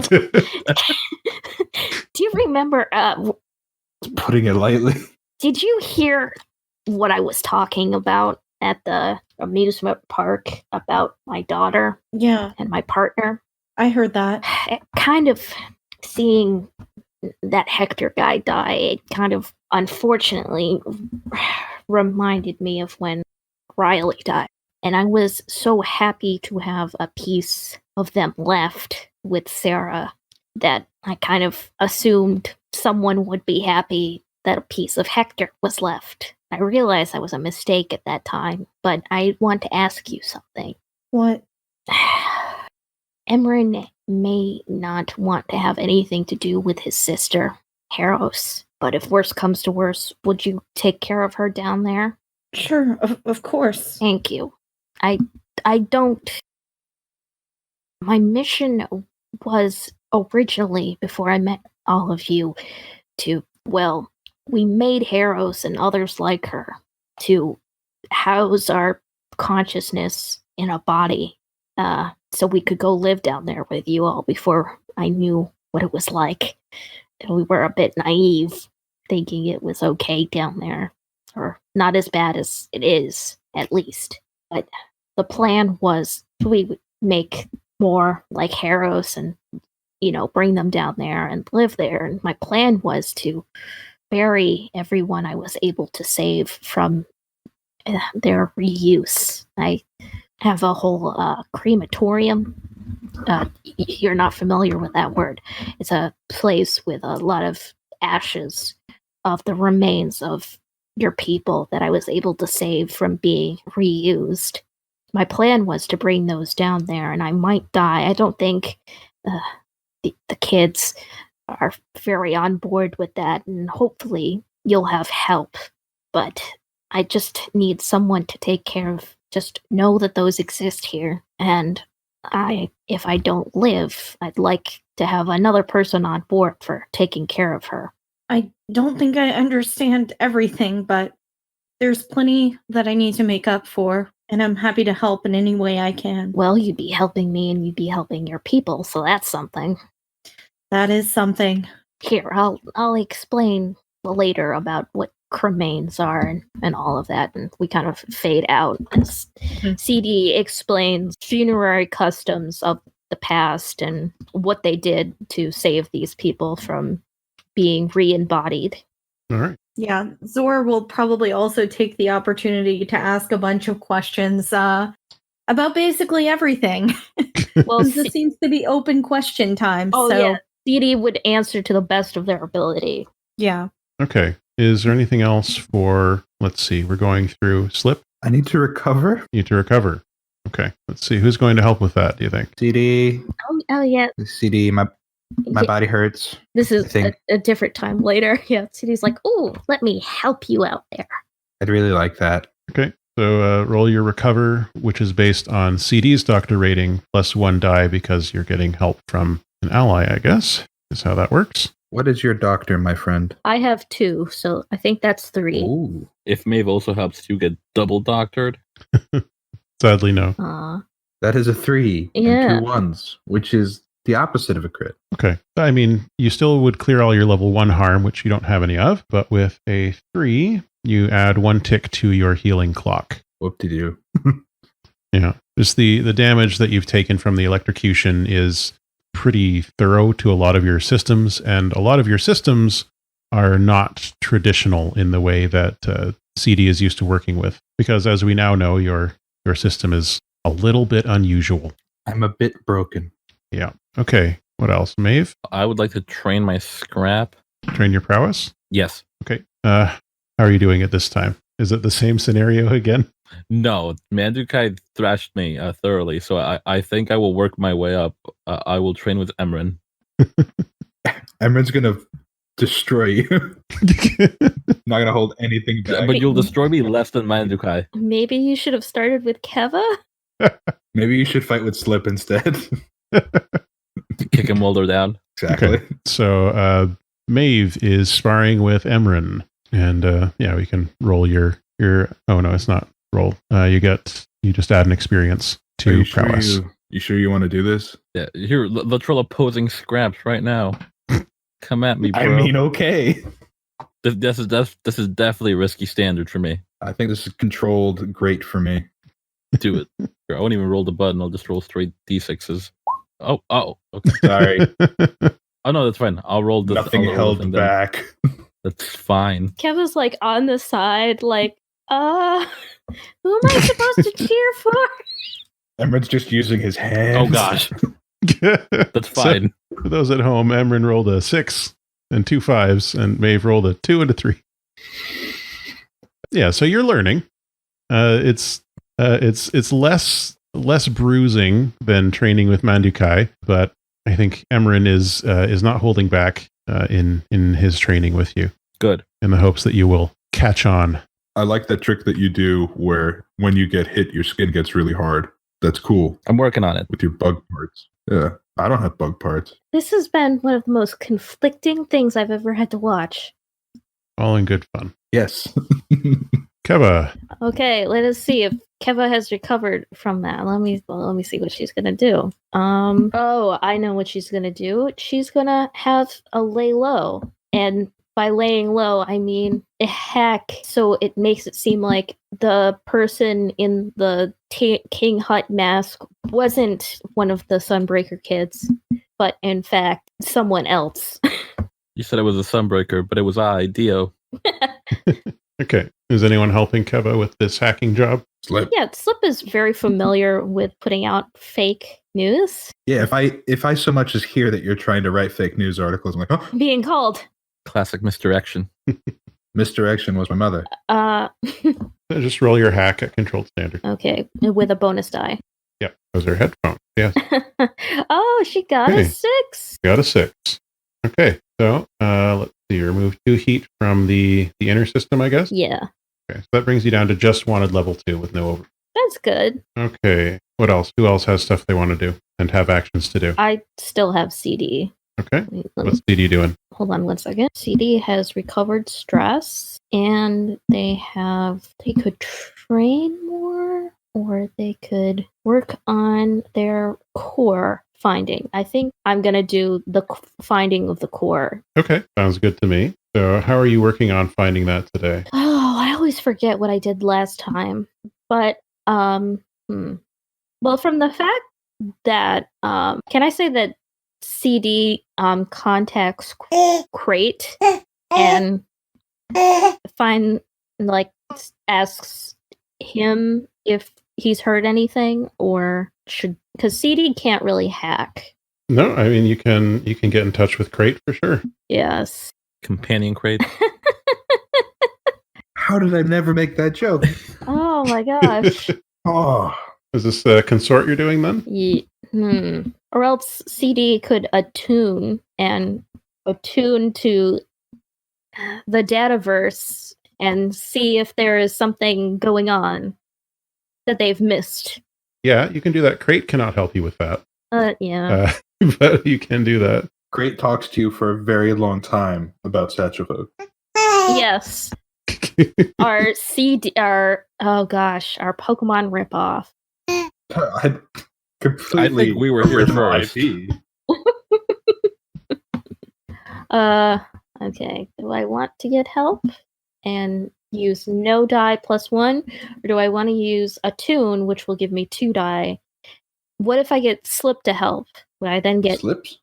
Putting it lightly. did you hear what I was talking about at the amusement park about my daughter Yeah. and my partner? I heard that. Kind of seeing that Hector guy die, it kind of unfortunately reminded me of when Riley died. And I was so happy to have a piece of them left with Sarah that I kind of assumed someone would be happy that a piece of Hector was left. I realized that was a mistake at that time, but I want to ask you something. What? Emran may not want to have anything to do with his sister, Haros, but if worse comes to worse, would you take care of her down there? Sure, of course. Thank you. I don't... My mission was originally, before I met all of you, we made Haros and others like her to house our consciousness in a body, so we could go live down there with you all before I knew what it was like. And we were a bit naive, thinking it was okay down there, or not as bad as it is, at least. But the plan was we would make more like Haros and, bring them down there and live there. And my plan was to bury everyone I was able to save from their reuse. I have a whole crematorium. You're not familiar with that word. It's a place with a lot of ashes of the remains of your people that I was able to save from being reused. My plan was to bring those down there, and I might die. I don't think the kids are very on board with that, and hopefully you'll have help. But I just need someone to take care of. Just know that those exist here, and if I don't live, I'd like to have another person on board for taking care of her. I don't think I understand everything, but there's plenty that I need to make up for, and I'm happy to help in any way I can. Well, you'd be helping me and you'd be helping your people, so that's something. That is something. Here, I'll explain later about what cremains are and all of that, and we kind of fade out as CD explains funerary customs of the past and what they did to save these people from being re-embodied. All right. Yeah, Zora will probably also take the opportunity to ask a bunch of questions about basically everything. Well, This seems to be open question time. oh so yeah, CD would answer to the best of their ability. Yeah. Okay. Is there anything else for, let's see, we're going through Slip? I need to recover. You need to recover. Okay. Let's see. Who's going to help with that, do you think? CD. Oh yeah. CD, my Yeah, body hurts. this I is think a different time later. Yeah, CD's like, oh, let me help you out there. I'd really like that. Okay. So roll your recover, which is based on CD's doctor rating, plus 1 die because you're getting help from an ally, I guess, is how that works. What is your doctor, my friend? I have 2, so I think that's 3. Ooh. If Maeve also helps you get double doctored. Sadly, no. Aw. That is a 3 Yeah. and 2 1s, which is the opposite of a crit. Okay. I mean, you still would clear all your level 1 harm, which you don't have any of, but with a 3, you add 1 tick to your healing clock. Whoop-de-doo. Yeah. Just the damage that you've taken from the electrocution is pretty thorough to a lot of your systems, and a lot of your systems are not traditional in the way that CD is used to working with. Because as we now know, your system is a little bit unusual. I'm a bit broken. Yeah. Okay. What else? Maeve? I would like to train my scrap. Train your prowess? Yes. Okay. How are you doing it this time? Is it the same scenario again? No, Mandukai thrashed me thoroughly, so I think I will work my way up. I will train with Emran. Emran's gonna destroy you. Not gonna hold anything back. But you'll destroy me less than Mandukai. Maybe you should have started with Keva? Maybe you should fight with Slip instead. Kick him while they're down. Exactly. Okay. So Maeve is sparring with Emran, and yeah, we can roll your. Oh no, it's not roll. You just add an experience Are to you sure prowess. you sure you want to do this? Yeah, here, let's roll opposing scraps right now. Come at me, bro. I mean, okay. This is definitely a risky standard for me. I think this is controlled great for me. Do it. Here, I won't even roll the button. I'll just roll straight d6s. Oh, okay. Sorry. Oh no, that's fine. I'll roll this. Nothing I'll roll held this and then- back. That's fine. Keva's like on the side, like, who am I supposed to cheer for? Emran's just using his hands. Oh gosh, that's fine. So, for those at home, Emran rolled a 6 and 2 5s, and Maeve rolled a 2 and a 3. Yeah, so you're learning. It's less bruising than training with Mandukai, but I think Emran is not holding back in his training with you, Good. in the hopes that you will catch on. I like that trick that you do where when you get hit, your skin gets really hard. That's cool I'm working on it. with your bug parts. Yeah, I don't have bug parts. This has been one of the most conflicting things I've ever had to watch. All in good fun. Yes. Keva, Okay, let us see if Keva has recovered from that. Let me see what she's gonna do. Oh, I know what she's gonna do. She's gonna have a lay low, and by laying low, I mean a hack. So it makes it seem like the person in the King Hut mask wasn't one of the Sunbreaker kids, but in fact someone else. You said it was a sunbreaker, but it was I, Dio. okay. Is anyone helping Keva with this hacking job? Slip. Yeah, Slip is very familiar with putting out fake news. Yeah, if I so much as hear that you're trying to write fake news articles, I'm like, oh, Being called. Classic misdirection. misdirection was my mother. Just roll your hack at controlled standard. Okay, with a bonus die. Yep, those are headphones. Yes, Oh, she got Okay. a 6. got a 6. Okay, so let's see. Remove 2 heat from the inner system, I guess. Yeah, Okay, so that brings you down to just wanted level 2 with no over. that's good. Okay, what else? Who else has stuff they want to do and have actions to do? I still have CD. Okay, Let me- what's DD doing? hold on one second. CD has recovered stress, and they could train more, or they could work on their core finding. I think I'm gonna do the finding of the core. Okay, sounds good to me. So, how are you working on finding that today? Oh, I always forget what I did last time. But well, from the fact that can I say that CD contacts Crate and asks him if he's heard anything, or because CD can't really hack. No, I mean you can get in touch with Crate for sure. Yes. Companion crate. How did I never make that joke? Oh my gosh. Oh, Is this a consort you're doing then? Or else CD could attune to the dataverse and see if there is something going on that they've missed. Yeah, you can do that. Crate cannot help you with that. Yeah. But you can do that. Crate talks to you for a very long time about Satchel. Yes. Our Pokemon ripoff. I completely. I think we were here original first. IP. Okay. Do I want to get help and use no die +1, or do I want to use attune, which will give me 2 die? What if I get Slip to help? Would I then get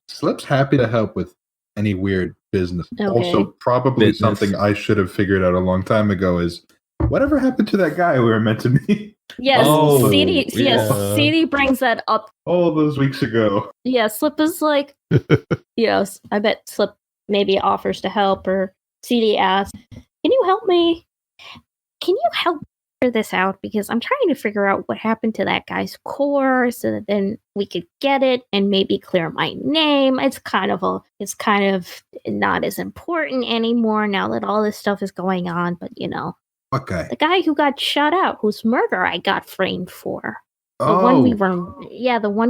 Slip's happy to help with any weird business. Okay. Also, probably Business. something I should have figured out a long time ago is whatever happened to that guy we were meant to meet Yes, Oh, CD. Yes, yeah. CD brings that up. all those weeks ago? Yeah, Slip is like, yes. I bet Slip maybe offers to help, or CD asks, "Can you help me? Can you help figure this out? Because I'm trying to figure out what happened to that guy's core, so that then we could get it and maybe clear my name. It's kind of not as important anymore now that all this stuff is going on. But what guy? the guy who got shot out, whose murder I got framed for." The Oh, one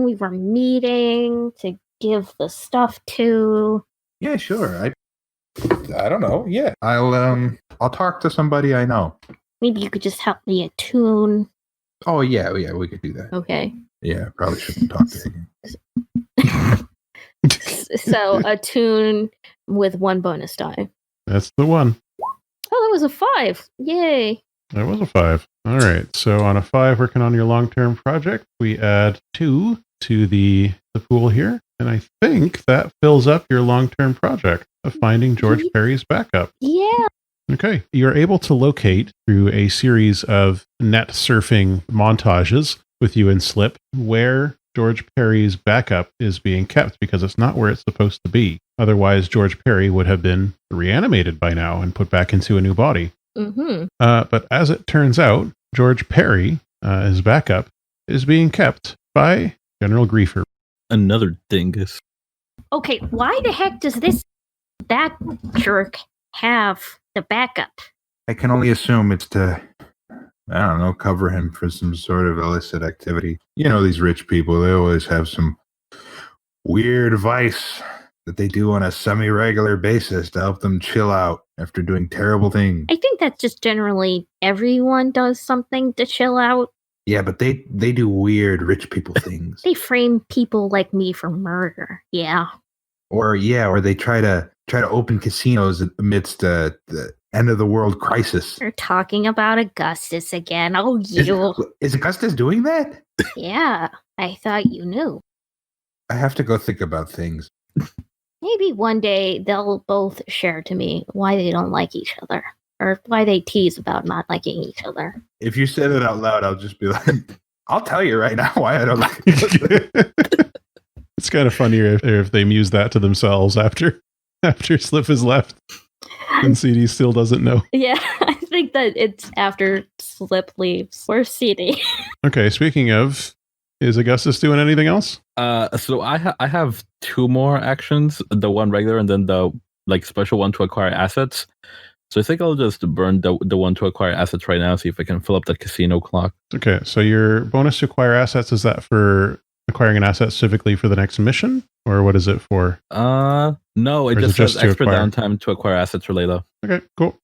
we were meeting to give the stuff to. yeah, sure. I don't know. Yeah, I'll talk to somebody I know. Maybe you could just help me attune. Oh yeah, we could do that. Okay. Yeah, probably shouldn't talk to him. So attune with 1 bonus die. That's the one. Oh, that was a 5. Yay. That was a 5. All right. So on a 5, working on your long-term project, we add 2 to the pool here. And I think that fills up your long-term project of finding George Perry's backup. Yeah. Okay. You're able to locate through a series of net surfing montages with you and Slip where George Perry's backup is being kept, because it's not where it's supposed to be. Otherwise, George Perry would have been reanimated by now and put back into a new body. Mm-hmm. But as it turns out, George Perry, his backup, is being kept by General Griefer. Another dingus. Okay, why the heck does that jerk have the backup? I can only assume it's to, I don't know, cover him for some sort of illicit activity. You know, these rich people, they always have some weird vice that they do on a semi-regular basis to help them chill out after doing terrible things. I think that's just generally everyone does something to chill out. Yeah, but they do weird rich people things. They frame people like me for murder. Yeah. Or they try to open casinos amidst the end of the world crisis. You're talking about Augustus again. Oh, you. Is Augustus doing that? Yeah, I thought you knew. I have to go think about things. Maybe one day they'll both share to me why they don't like each other, or why they tease about not liking each other. If you said it out loud, I'll just be like, I'll tell you right now why I don't like it. It's kind of funnier if they muse that to themselves after Slip has left and CD still doesn't know. Yeah, I think that it's after Slip leaves. Where's CD? Okay, speaking of, is Augustus doing anything else? So I have 2 more actions, the one regular and then the special one to acquire assets. So I think I'll just burn the one to acquire assets right now, see if I can fill up that casino clock. Okay, so your bonus to acquire assets, is that for acquiring an asset specifically for the next mission? Or what is it for? No, it just says extra downtime to acquire assets for Layla. Okay, cool.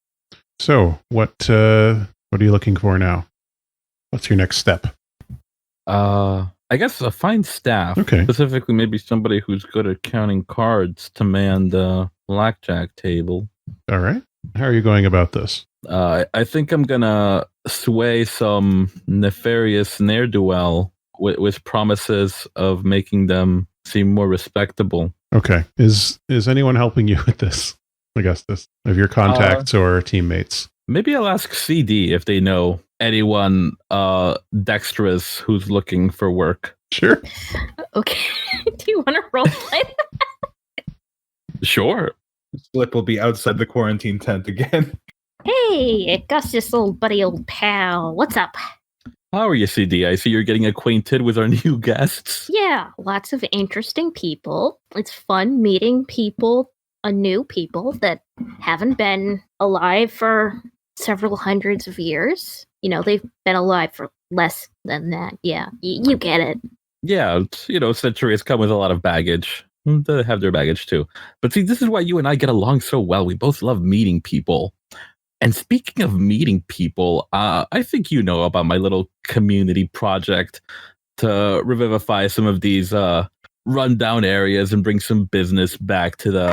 So what are you looking for now? What's your next step? I guess find staff. Okay. Specifically, maybe somebody who's good at counting cards to man the blackjack table. All right. How are you going about this? I think I'm gonna sway some nefarious ne'er-do-well with promises of making them seem more respectable. Okay. Is anyone helping you with this, Augustus? Of your contacts or teammates? Maybe I'll ask CD if they know anyone dexterous who's looking for work. Sure. Okay. Do you want to roleplay? Sure. Slip will be outside the quarantine tent again. Hey, Augustus, old buddy, old pal. What's up? How are you, CD? I see you're getting acquainted with our new guests. Yeah, lots of interesting people. It's fun meeting people, new people that haven't been alive for several hundreds of years. You know, they've been alive for less than that. Yeah, you get it. Yeah, centuries come with a lot of baggage. They have their baggage too. But see, this is why you and I get along so well. We both love meeting people. And speaking of meeting people, I think you know about my little community project to revivify some of these rundown areas and bring some business back to the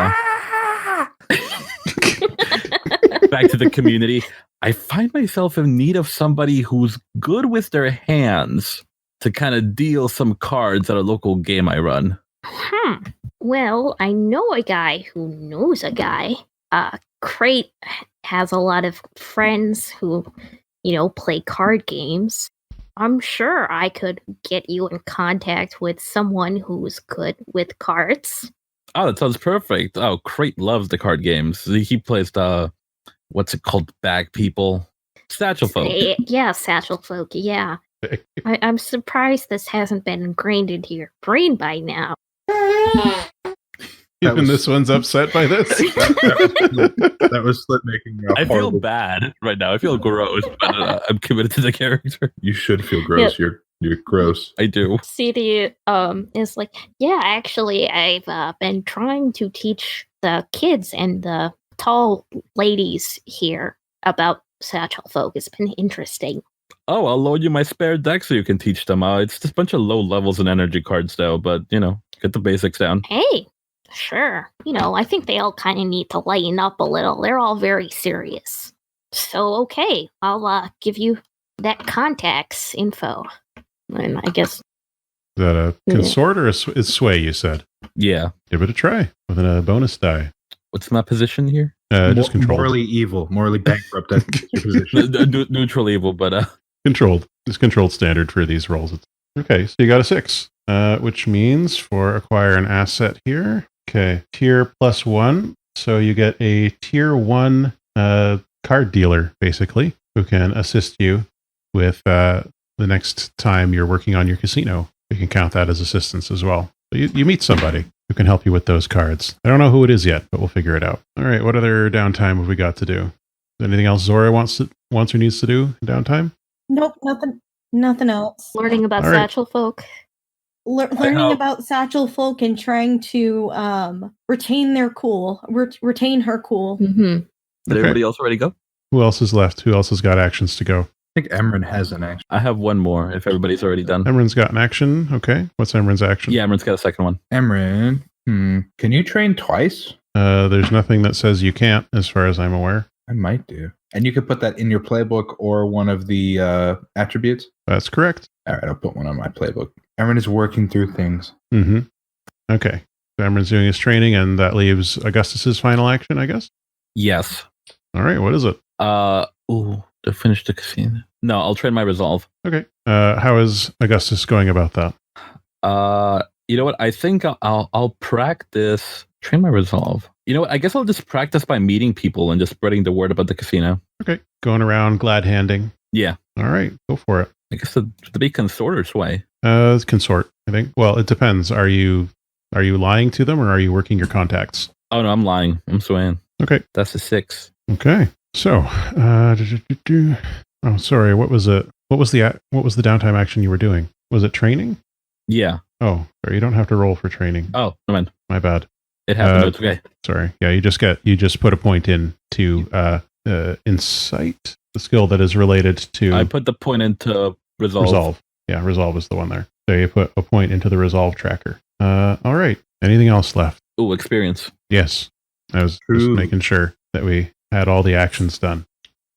back to the community. I find myself in need of somebody who's good with their hands to kind of deal some cards at a local game I run. Well, I know a guy who knows a guy. Crate has a lot of friends who, play card games. I'm sure I could get you in contact with someone who's good with cards. Oh, that sounds perfect. Oh, Crate loves the card games. He plays what's it called? Bag people? Satchel folk. Yeah, Satchel folk, yeah. I'm surprised this hasn't been ingrained into your brain by now. Even this one's upset by this. That was Slip making me. I feel bad right now. I feel gross, but I'm committed to the character. You should feel gross. Yeah. You're gross. I do. CD is like, yeah, actually, I've been trying to teach the kids and the tall ladies here about Satchel folk. It's been interesting. Oh, I'll load you my spare deck so you can teach them. It's just a bunch of low levels and energy cards, though, but, get the basics down. Hey, sure. I think they all kind of need to lighten up a little. They're all very serious. So, okay, I'll give you that contacts info. And I guess... Is that a consort or is sway, you said? Yeah. Give it a try with a bonus die. What's my position here? Just controlled. Morally evil, morally bankrupt. That's your position. Neutral evil, but... Controlled. It's controlled standard for these rolls. Okay, so you got a 6, which means for acquire an asset here. Okay, tier +1. So you get a tier 1 card dealer, basically, who can assist you with the next time you're working on your casino. You can count that as assistance as well. So you meet somebody who can help you with those cards. I don't know who it is yet, but we'll figure it out. All right, what other downtime have we got to do? Anything else Zora wants or needs to do in downtime? Nope, nothing else. Learning about Satchel folk. Learning about Satchel folk and trying to retain their cool, retain her cool. Mm-hmm. Did everybody else already go? Who else is left? Who else has got actions to go? I think Emran has an action. I have one more if everybody's already done. Emran's got an action. Okay. What's Emran's action? Yeah, Emran's got a second one. Emran, can you train twice? There's nothing that says you can't, as far as I'm aware. I might do. And you could put that in your playbook or one of the attributes? That's correct. All right, I'll put one on my playbook. Emran is working through things. Mm-hmm. Okay. So Emran's doing his training, and that leaves Augustus's final action, I guess? Yes. All right, what is it? To finish the casino. No, I'll train my resolve. Okay. How is Augustus going about that? You know what? I think I'll practice train my resolve. You know what? I guess I'll just practice by meeting people and just spreading the word about the casino. Okay. Going around glad handing. Yeah. All right. Go for it. I guess the big consort or sway. Consort, I think. Well, it depends. Are you lying to them or are you working your contacts? Oh no, I'm lying. I'm swaying. Okay. That's a 6. Okay. So, oh, sorry. What was it? What was the downtime action you were doing? Was it training? Yeah. Oh, sorry. You don't have to roll for training. Oh, no man. My bad. It happened. It's okay. Sorry. Yeah, you just put a point in to insight, the skill that is related to. I put the point into resolve. Yeah, resolve is the one there. So you put a point into the resolve tracker. All right. Anything else left? Ooh, experience. Yes. I was just making sure that we had all the actions done.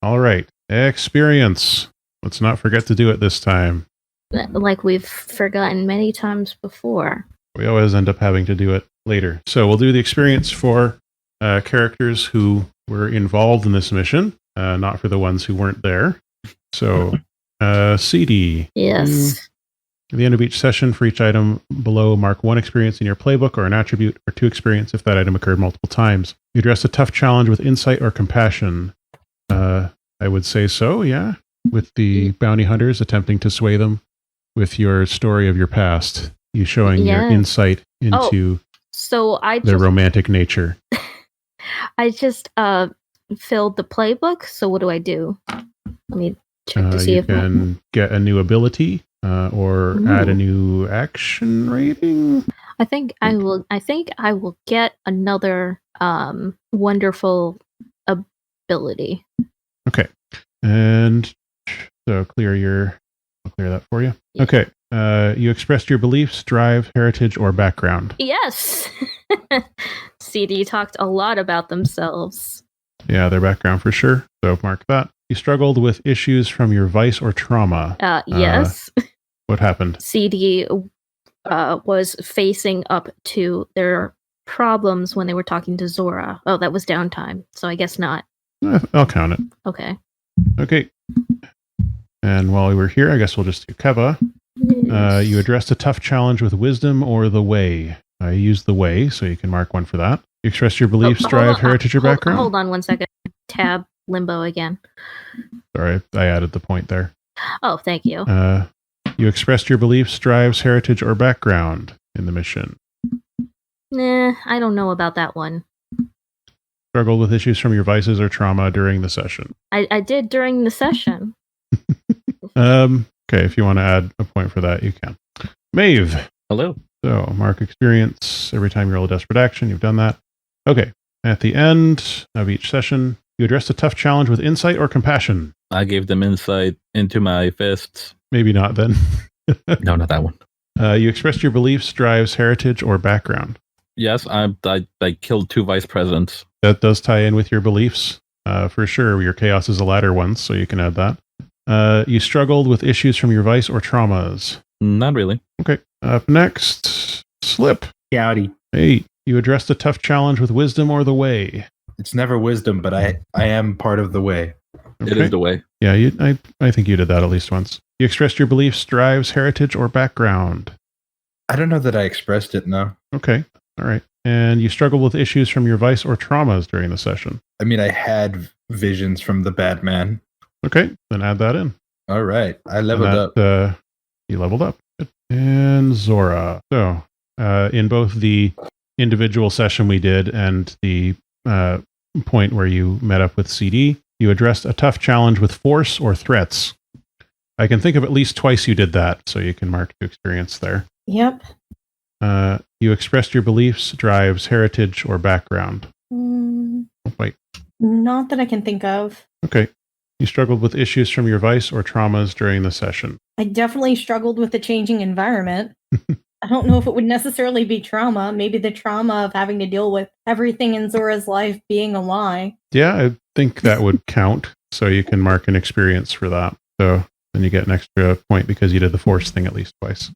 All right. Experience. Let's not forget to do it this time. Like we've forgotten many times before. We always end up having to do it later. So we'll do the experience for characters who were involved in this mission, not for the ones who weren't there. So, CD. Yes. At the end of each session, for each item below, mark 1 experience in your playbook or an attribute, or 2 experience if that item occurred multiple times. You address a tough challenge with insight or compassion. I would say so, yeah. With the bounty hunters attempting to sway them with your story of your past. You showing your insight into their romantic nature. I just filled the playbook, so what do I do? Let me check to see you if can get a new ability or add a new action rating. I think I will get another wonderful ability. Okay. And so I'll clear that for you. Yeah. Okay. You expressed your beliefs, drive, heritage, or background. Yes. CD talked a lot about themselves. Yeah, their background for sure. So mark that. You struggled with issues from your vice or trauma. Yes. What happened? CD was facing up to their problems when they were talking to Zora. Oh, that was downtime, so I guess not. I'll count it. Okay. Okay. And while we were here, I guess we'll just do Keva. Yes. You addressed a tough challenge with wisdom or the way. I used the way, so you can mark 1 for that. You expressed your beliefs, drive, heritage, or background. Hold on 1 second. Tab limbo again. Sorry, I added the point there. Oh, thank you. You expressed your beliefs, drives, heritage, or background in the mission. Nah, I don't know about that one. Struggled with issues from your vices or trauma during the session. I did during the session. Okay, if you want to add a point for that, you can. Maeve. Hello. So, mark experience. Every time you roll a desperate action, you've done that. Okay. At the end of each session, you addressed a tough challenge with insight or compassion. I gave them insight into my fists. Maybe not then. No, not that one. You expressed your beliefs, drives, heritage, or background. Yes, I killed 2 vice presidents. That does tie in with your beliefs. For sure, your chaos is a ladder one, so you can add that. You struggled with issues from your vice or traumas. Not really. Okay. Up next, Slip. Howdy. Hey, you addressed a tough challenge with wisdom or the way. It's never wisdom, but I am part of the way. Okay. It is the way. Yeah, I think you did that at least once. You expressed your beliefs, drives, heritage, or background. I don't know that I expressed it, no. Okay. All right. And you struggled with issues from your vice or traumas during the session. I mean, I had visions from the bad man. Okay, then add that in. All right. I leveled up. You leveled up. Good. And Zora. So, in both the individual session we did and the point where you met up with CD, you addressed a tough challenge with force or threats. I can think of at least twice you did that, so you can mark 2 experience there. Yep. You expressed your beliefs, drives, heritage, or background. Wait. Not that I can think of. Okay. You struggled with issues from your vice or traumas during the session. I definitely struggled with the changing environment. I don't know if it would necessarily be trauma. Maybe the trauma of having to deal with everything in Zora's life being a lie. Yeah, I think that would count. So you can mark an experience for that. So then you get an extra point because you did the force thing at least twice.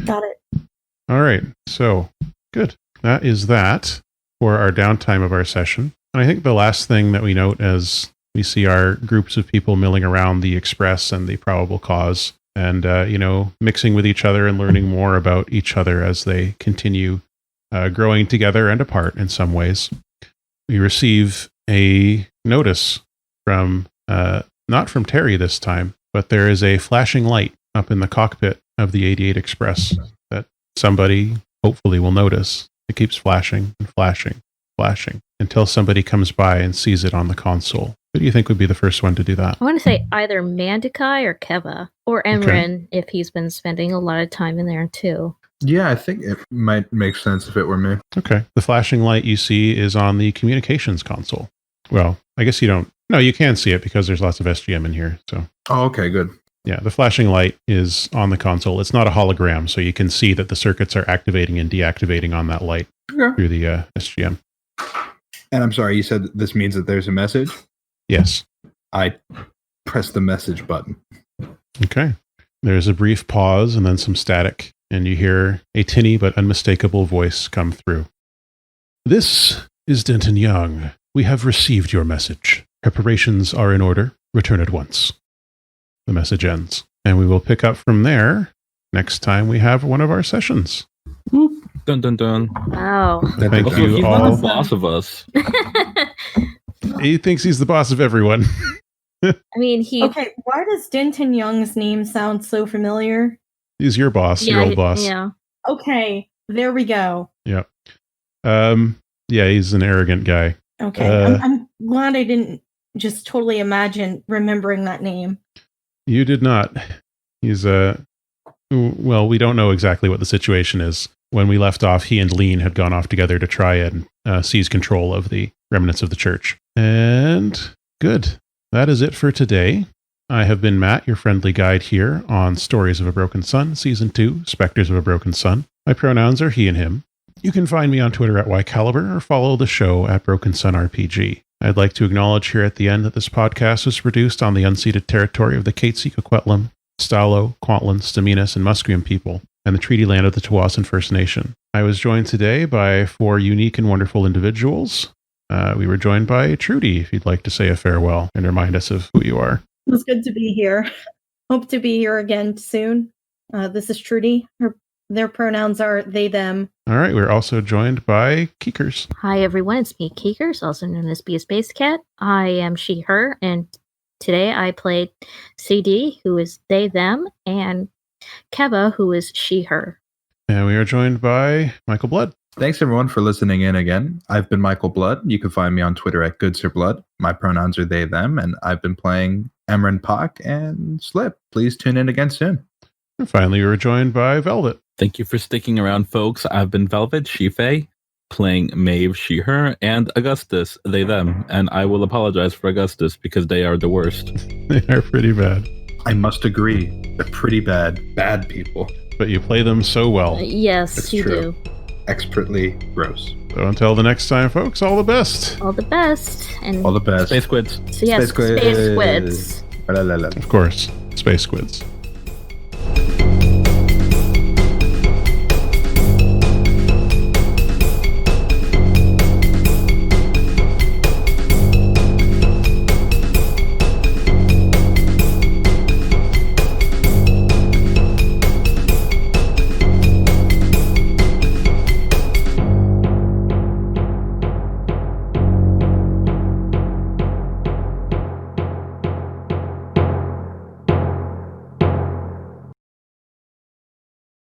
Got it. All right. So good. That is that for our downtime of our session. And I think the last thing that we note as we see our groups of people milling around the express and the probable cause and, mixing with each other and learning more about each other as they continue growing together and apart in some ways. We receive a notice from, not from Terry this time, but there is a flashing light up in the cockpit of the 88 Express that somebody hopefully will notice. It keeps flashing and flashing, flashing until somebody comes by and sees it on the console. Who do you think would be the first one to do that? I want to say either Mandakai or Keva or Emran if he's been spending a lot of time in there too. Yeah, I think it might make sense if it were me. Okay. The flashing light you see is on the communications console. Well, I guess you don't. No, you can see it because there's lots of SGM in here. So. Oh, okay, good. Yeah, the flashing light is on the console. It's not a hologram, so you can see that the circuits are activating and deactivating on that light through the SGM. And I'm sorry, you said this means that there's a message? Yes. I press the message button. Okay. There's a brief pause and then some static, and you hear a tinny but unmistakable voice come through. This is Denton Young. We have received your message. Preparations are in order. Return at once. The message ends. And we will pick up from there next time we have one of our sessions. Dun dun dun. Wow. Thank Also, you he's not all. the boss of us. He thinks he's the boss of everyone. I mean, he. Okay, why does Denton Young's name sound so familiar? He's your boss, your old boss. Yeah. Okay, there we go. Yeah. Yeah, he's an arrogant guy. Okay, I'm glad I didn't just totally imagine remembering that name. You did not. He's well, we don't know exactly what the situation is. When we left off, he and Lean had gone off together to try and seize control of the remnants of the church. And good. That is it for today. I have been Matt, your friendly guide here on Stories of a Broken Sun, Season 2, Specters of a Broken Sun. My pronouns are he and him. You can find me on Twitter at YCaliber or follow the show at Broken Sun RPG. I'd like to acknowledge here at the end that this podcast was produced on the unceded territory of the Katzie, Kwikwetlem, Stalo, Kwantlen, Stz'uminus, and Musqueam people, and the treaty land of the Tsawwassen First Nation. I was joined today by 4 unique and wonderful individuals. We were joined by Trudy, if you'd like to say a farewell and remind us of who you are. It was good to be here. Hope to be here again soon. This is Trudy. Their pronouns are they, them. All right, we're also joined by Keekers. Hi, everyone. It's me, Keekers, also known as Be a Space Cat. I am she, her, and today I played CD, who is they, them, and Keva, who is she, her. And we are joined by Michael Blood. Thanks everyone for listening in again. I've been Michael Blood. You can find me on Twitter at GoodSirBlood. My pronouns are they, them, and I've been playing Emran Pak and Slip. Please tune in again soon. And finally, we were joined by Velvet. Thank you for sticking around, folks. I've been Velvet Shife, playing Maeve, she, her, and Augustus, they, them. And I will apologize for Augustus because they are the worst. They are pretty bad. I must agree. They're pretty bad people. But you play them so well. Yes, It's you true. do. Expertly gross. So until the next time, folks, all the best. All the best. And All the best. Space Squids. so yes, Space Squids. Space Squids. La, la, la. Of course, Space Squids.